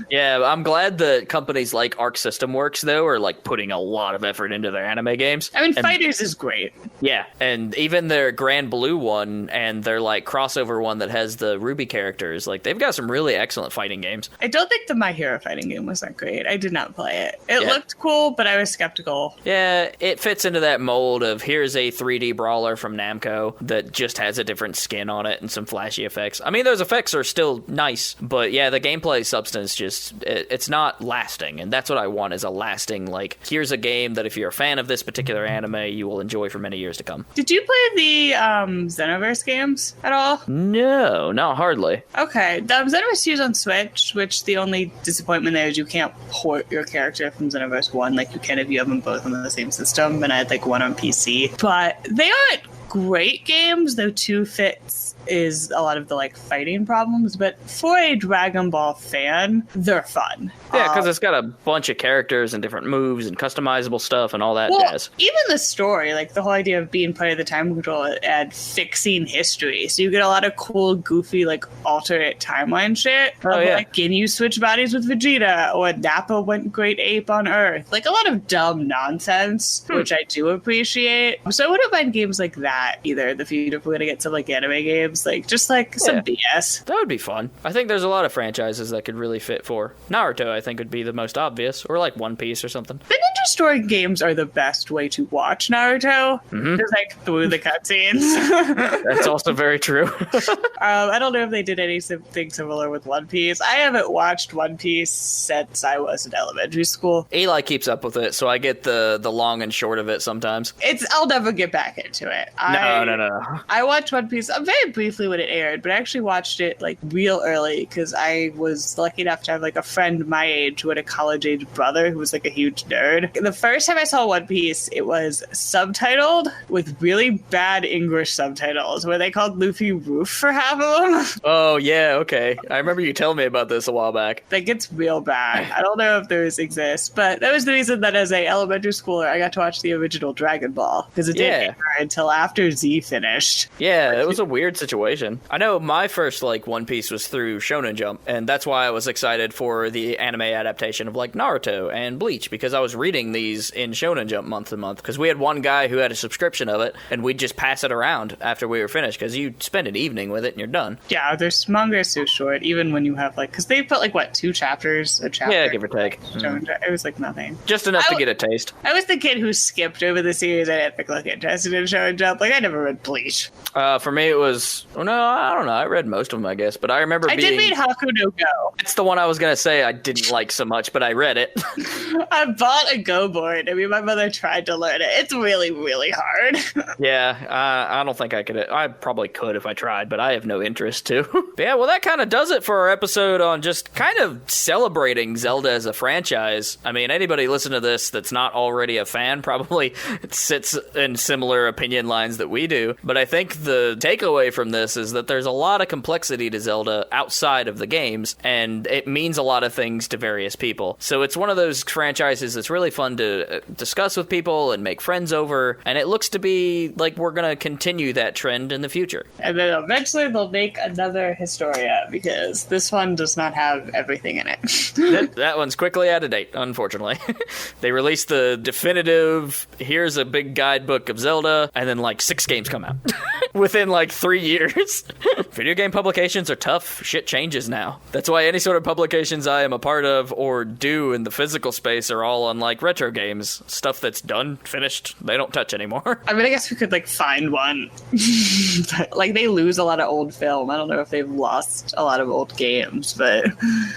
Yeah, I'm glad that companies like Arc System Works though are like putting a lot of effort into their anime games. I mean, Fighters is great. Yeah, and even their Grand Blue one and their like crossover one that has the Ruby characters, like they've got some really excellent fighting games. I don't think the My Hero fighting game was that great. I did not play it. It looked cool, but I was skeptical. Yeah, it fits into that mold of here's a 3D brawler from Namco that just has a different skin on it and some flashy effects. I mean, those effects are still nice, but yeah, the gameplay substance just, it's not lasting, and that's what I want, is a lasting, like, here's a game that if you're a fan of this particular anime, you will enjoy for many years to come. Did you play the Xenoverse games at all? No, not hardly. Okay, Xenoverse 2 is on Switch, which the only disappointment there is you can't port your character from Xenoverse 1 like you can if you have them both on the same system, and I had like one on PC. But they aren't great games, though 2 fits is a lot of the like fighting problems, but for a Dragon Ball fan, they're fun. Yeah, because it's got a bunch of characters and different moves and customizable stuff and all that jazz. Even the story, like the whole idea of being part of the time control and fixing history. So you get a lot of cool, goofy, like alternate timeline shit. Like, can you switch bodies with Vegeta? Or Nappa went great ape on Earth. Like a lot of dumb nonsense, which I do appreciate. So I wouldn't mind games like that either in the future if we're going to get some like anime games. Like just like some BS. That would be fun. I think there's a lot of franchises that could really fit for. Naruto, I think, would be the most obvious, or like One Piece or something. The Ninja Story games are the best way to watch Naruto. Just like through the cutscenes. That's also very true. I don't know if they did anything similar with One Piece. I haven't watched One Piece since I was in elementary school. Eli keeps up with it, so I get the long and short of it sometimes. I'll never get back into it. No. I watched One Piece very briefly when it aired, but I actually watched it like real early because I was lucky enough to have like a friend my age who had a college-age brother who was like a huge nerd. The first time I saw One Piece, it was subtitled with really bad English subtitles where they called Luffy Roof for half of them. Oh, yeah, okay. I remember you telling me about this a while back. Like, it's real bad. I don't know if those exist, but that was the reason that as a elementary schooler, I got to watch the original Dragon Ball because it didn't air until after Z finished. Yeah, it was a weird situation. I know my first like One Piece was through Shonen Jump, and that's why I was excited for the anime adaptation of like Naruto and Bleach, because I was reading these in Shonen Jump month to month, because we had one guy who had a subscription of it, and we'd just pass it around after we were finished, because you spend an evening with it and you're done. Yeah, their manga is so short, even when you have like, because they put like what, 2 chapters a chapter? Yeah, give or take. It was like nothing. Just enough to get a taste. I was the kid who skipped over the series. I didn't look interested in Shonen Jump. Like, I never read Bleach. For me, it was, I don't know. I read most of them, I guess, but I remember I did read Haku no Go. It's the one I was going to say I didn't like so much, but I read it. I bought a Go board. I mean, my mother tried to learn it. It's really, really hard. Yeah, I don't think I could. I probably could if I tried, but I have no interest to. But yeah, well, that kind of does it for our episode on just kind of celebrating Zelda as a franchise. I mean, anybody listen to this that's not already a fan probably sits in similar opinion lines that we do. But I think the takeaway from this is that there's a lot of complexity to Zelda outside of the games, and it means a lot of things to various people. So it's one of those franchises that's really fun to discuss with people and make friends over, and it looks to be like we're going to continue that trend in the future. And then eventually they'll make another Historia, because this one does not have everything in it. That one's quickly out of date, unfortunately. They released the definitive, here's a big guidebook of Zelda, and then like 6 games come out within like 3 years. Video game publications are tough. Shit changes now. That's why any sort of publications I am a part of or do in the physical space are all on like retro games. Stuff that's done, finished, they don't touch anymore. I mean, I guess we could like find one. But, like, they lose a lot of old film. I don't know if they've lost a lot of old games, but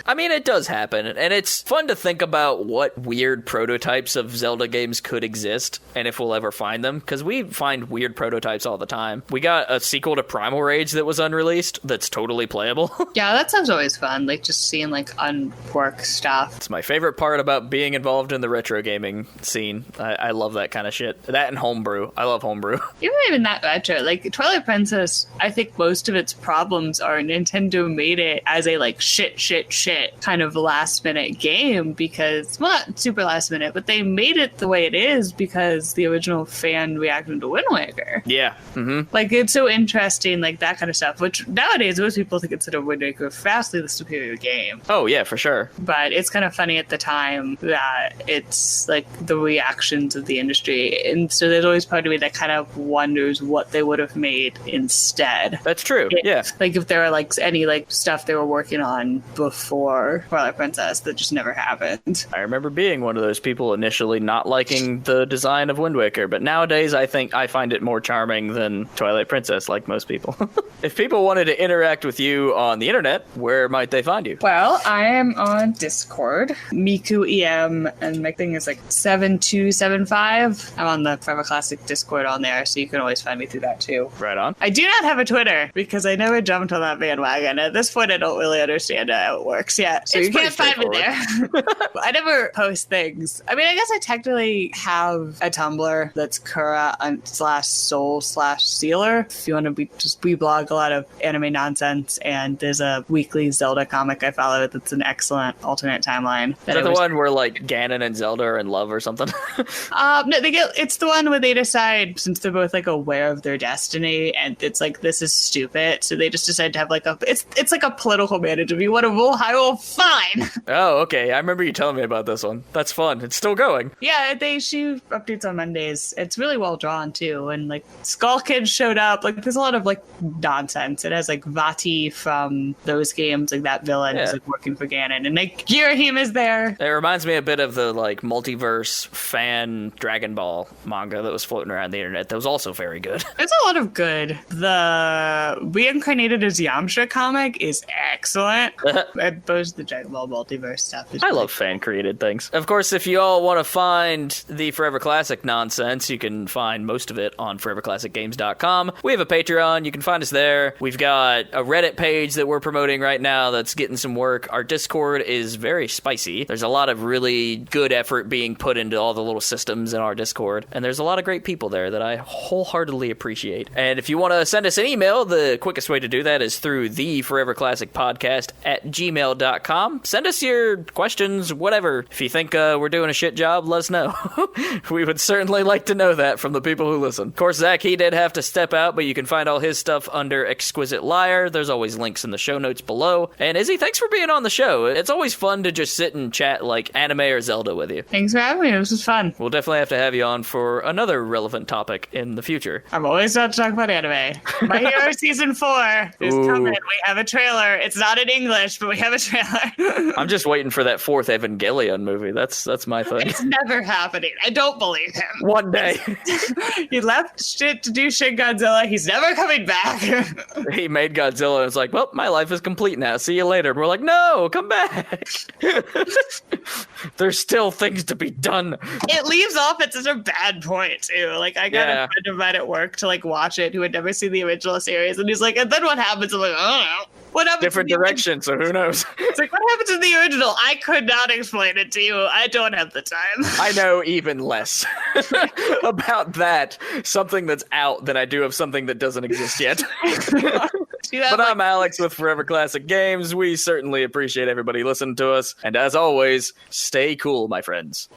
I mean, it does happen, and it's fun to think about what weird prototypes of Zelda games could exist, and if we'll ever find them, because we find weird prototypes all the time. We got a sequel to Primal Rage that was unreleased that's totally playable. Yeah, that sounds always fun, like just seeing like unworked stuff. It's my favorite part about being involved in the retro gaming scene. I love that kind of shit. That and homebrew. I love homebrew. Even that retro, like Twilight Princess, I think most of its problems are Nintendo made it as a like shit kind of last minute game, because, well, not super last minute, but they made it the way it is because the original fan reaction to Wind Waker. Yeah. Mm-hmm. Like, it's so interesting, like that kind of stuff, which nowadays most people consider Wind Waker vastly the superior game. Oh, yeah, for sure. But it's kind of funny at the time that it's like the reactions of the industry. And so there's always part of me that kind of wonders what they would have made instead. That's true. Yeah. Like if there were like any like stuff they were working on before Twilight Princess that just never happened. I remember being one of those people initially not liking the design of Wind Waker, but nowadays I think I find it more charming than Twilight Princess, like most people. If people wanted to interact with you on the internet, where might they find you? Well, I am on Discord, Miku EM, and my thing is like 7275. I'm on the Forever Classic Discord on there, so you can always find me through that too. Right on. I do not have a Twitter because I never jumped on that bandwagon. At this point, I don't really understand how it works yet, so you can't find me there. I never post things. I mean, I guess I technically have a Tumblr that's Kura/Soul/Sealer. If you want to we blog a lot of anime nonsense, and there's a weekly Zelda comic I follow that's an excellent alternate timeline. Is that the one where like Ganon and Zelda are in love or something? No, it's the one where they decide, since they're both like aware of their destiny, and it's like, this is stupid, so they just decide to have like it's like a political manager. If you want to rule high, well, fine. Oh, okay. I remember you telling me about this one. That's fun. It's still going. Yeah, she updates on Mondays. It's really well drawn too, and like Skull Kid showed up. Like, there's a lot of like nonsense. It has like Vati from those games, like that villain who's like working for Ganon, and like Girahim is there. It reminds me a bit of the like multiverse fan Dragon Ball manga that was floating around the internet. That was also very good. There's a lot of good. The Reincarnated as Yamcha comic is excellent. And both the Dragon Ball multiverse stuff is love fan-created things. Of course, if you all want to find the Forever Classic nonsense, you can find most of it on foreverclassicgames.com. We have a Patreon. You can find us there. We've got a Reddit page that we're promoting right now that's getting some work. Our Discord is very spicy. There's a lot of really good effort being put into all the little systems in our Discord, and there's a lot of great people there that I wholeheartedly appreciate. And if you want to send us an email, the quickest way to do that is through the Forever Classic Podcast at gmail.com. Send us your questions, whatever. If you think we're doing a shit job, let us know. We would certainly like to know that from the people who listen. Of course, Zach, he did have to step out, but you can find all his stuff under Exquisite Liar. There's always links in the show notes below. And Izzy, thanks for being on the show. It's always fun to just sit and chat like anime or Zelda with you. Thanks for having me. This was fun. We'll definitely have to have you on for another relevant topic in the future. I'm always down to talk about anime. My Hero Season 4 is coming. We have a trailer. It's not in English, but we have a trailer. I'm just waiting for that 4th Evangelion movie. That's my thing. It's never happening. I don't believe him. One day. He left shit to do Shin Godzilla. He's never coming back. He made Godzilla and it's like, well, my life is complete now. See you later. And we're like, no, come back. There's still things to be done. It leaves off at such a bad point, too. Like, I got a friend of mine at work to, like, watch it who had never seen the original series, and he's like, and then what happens? I'm like, I don't know. What happens different direction, so who knows? It's like, what happens in the original? I could not explain it to you. I don't have the time. I know even less about that, something that's out, than I do of something that doesn't exist yet. But I'm Alex with Forever Classic Games. We certainly appreciate everybody listening to us. And as always, stay cool, my friends.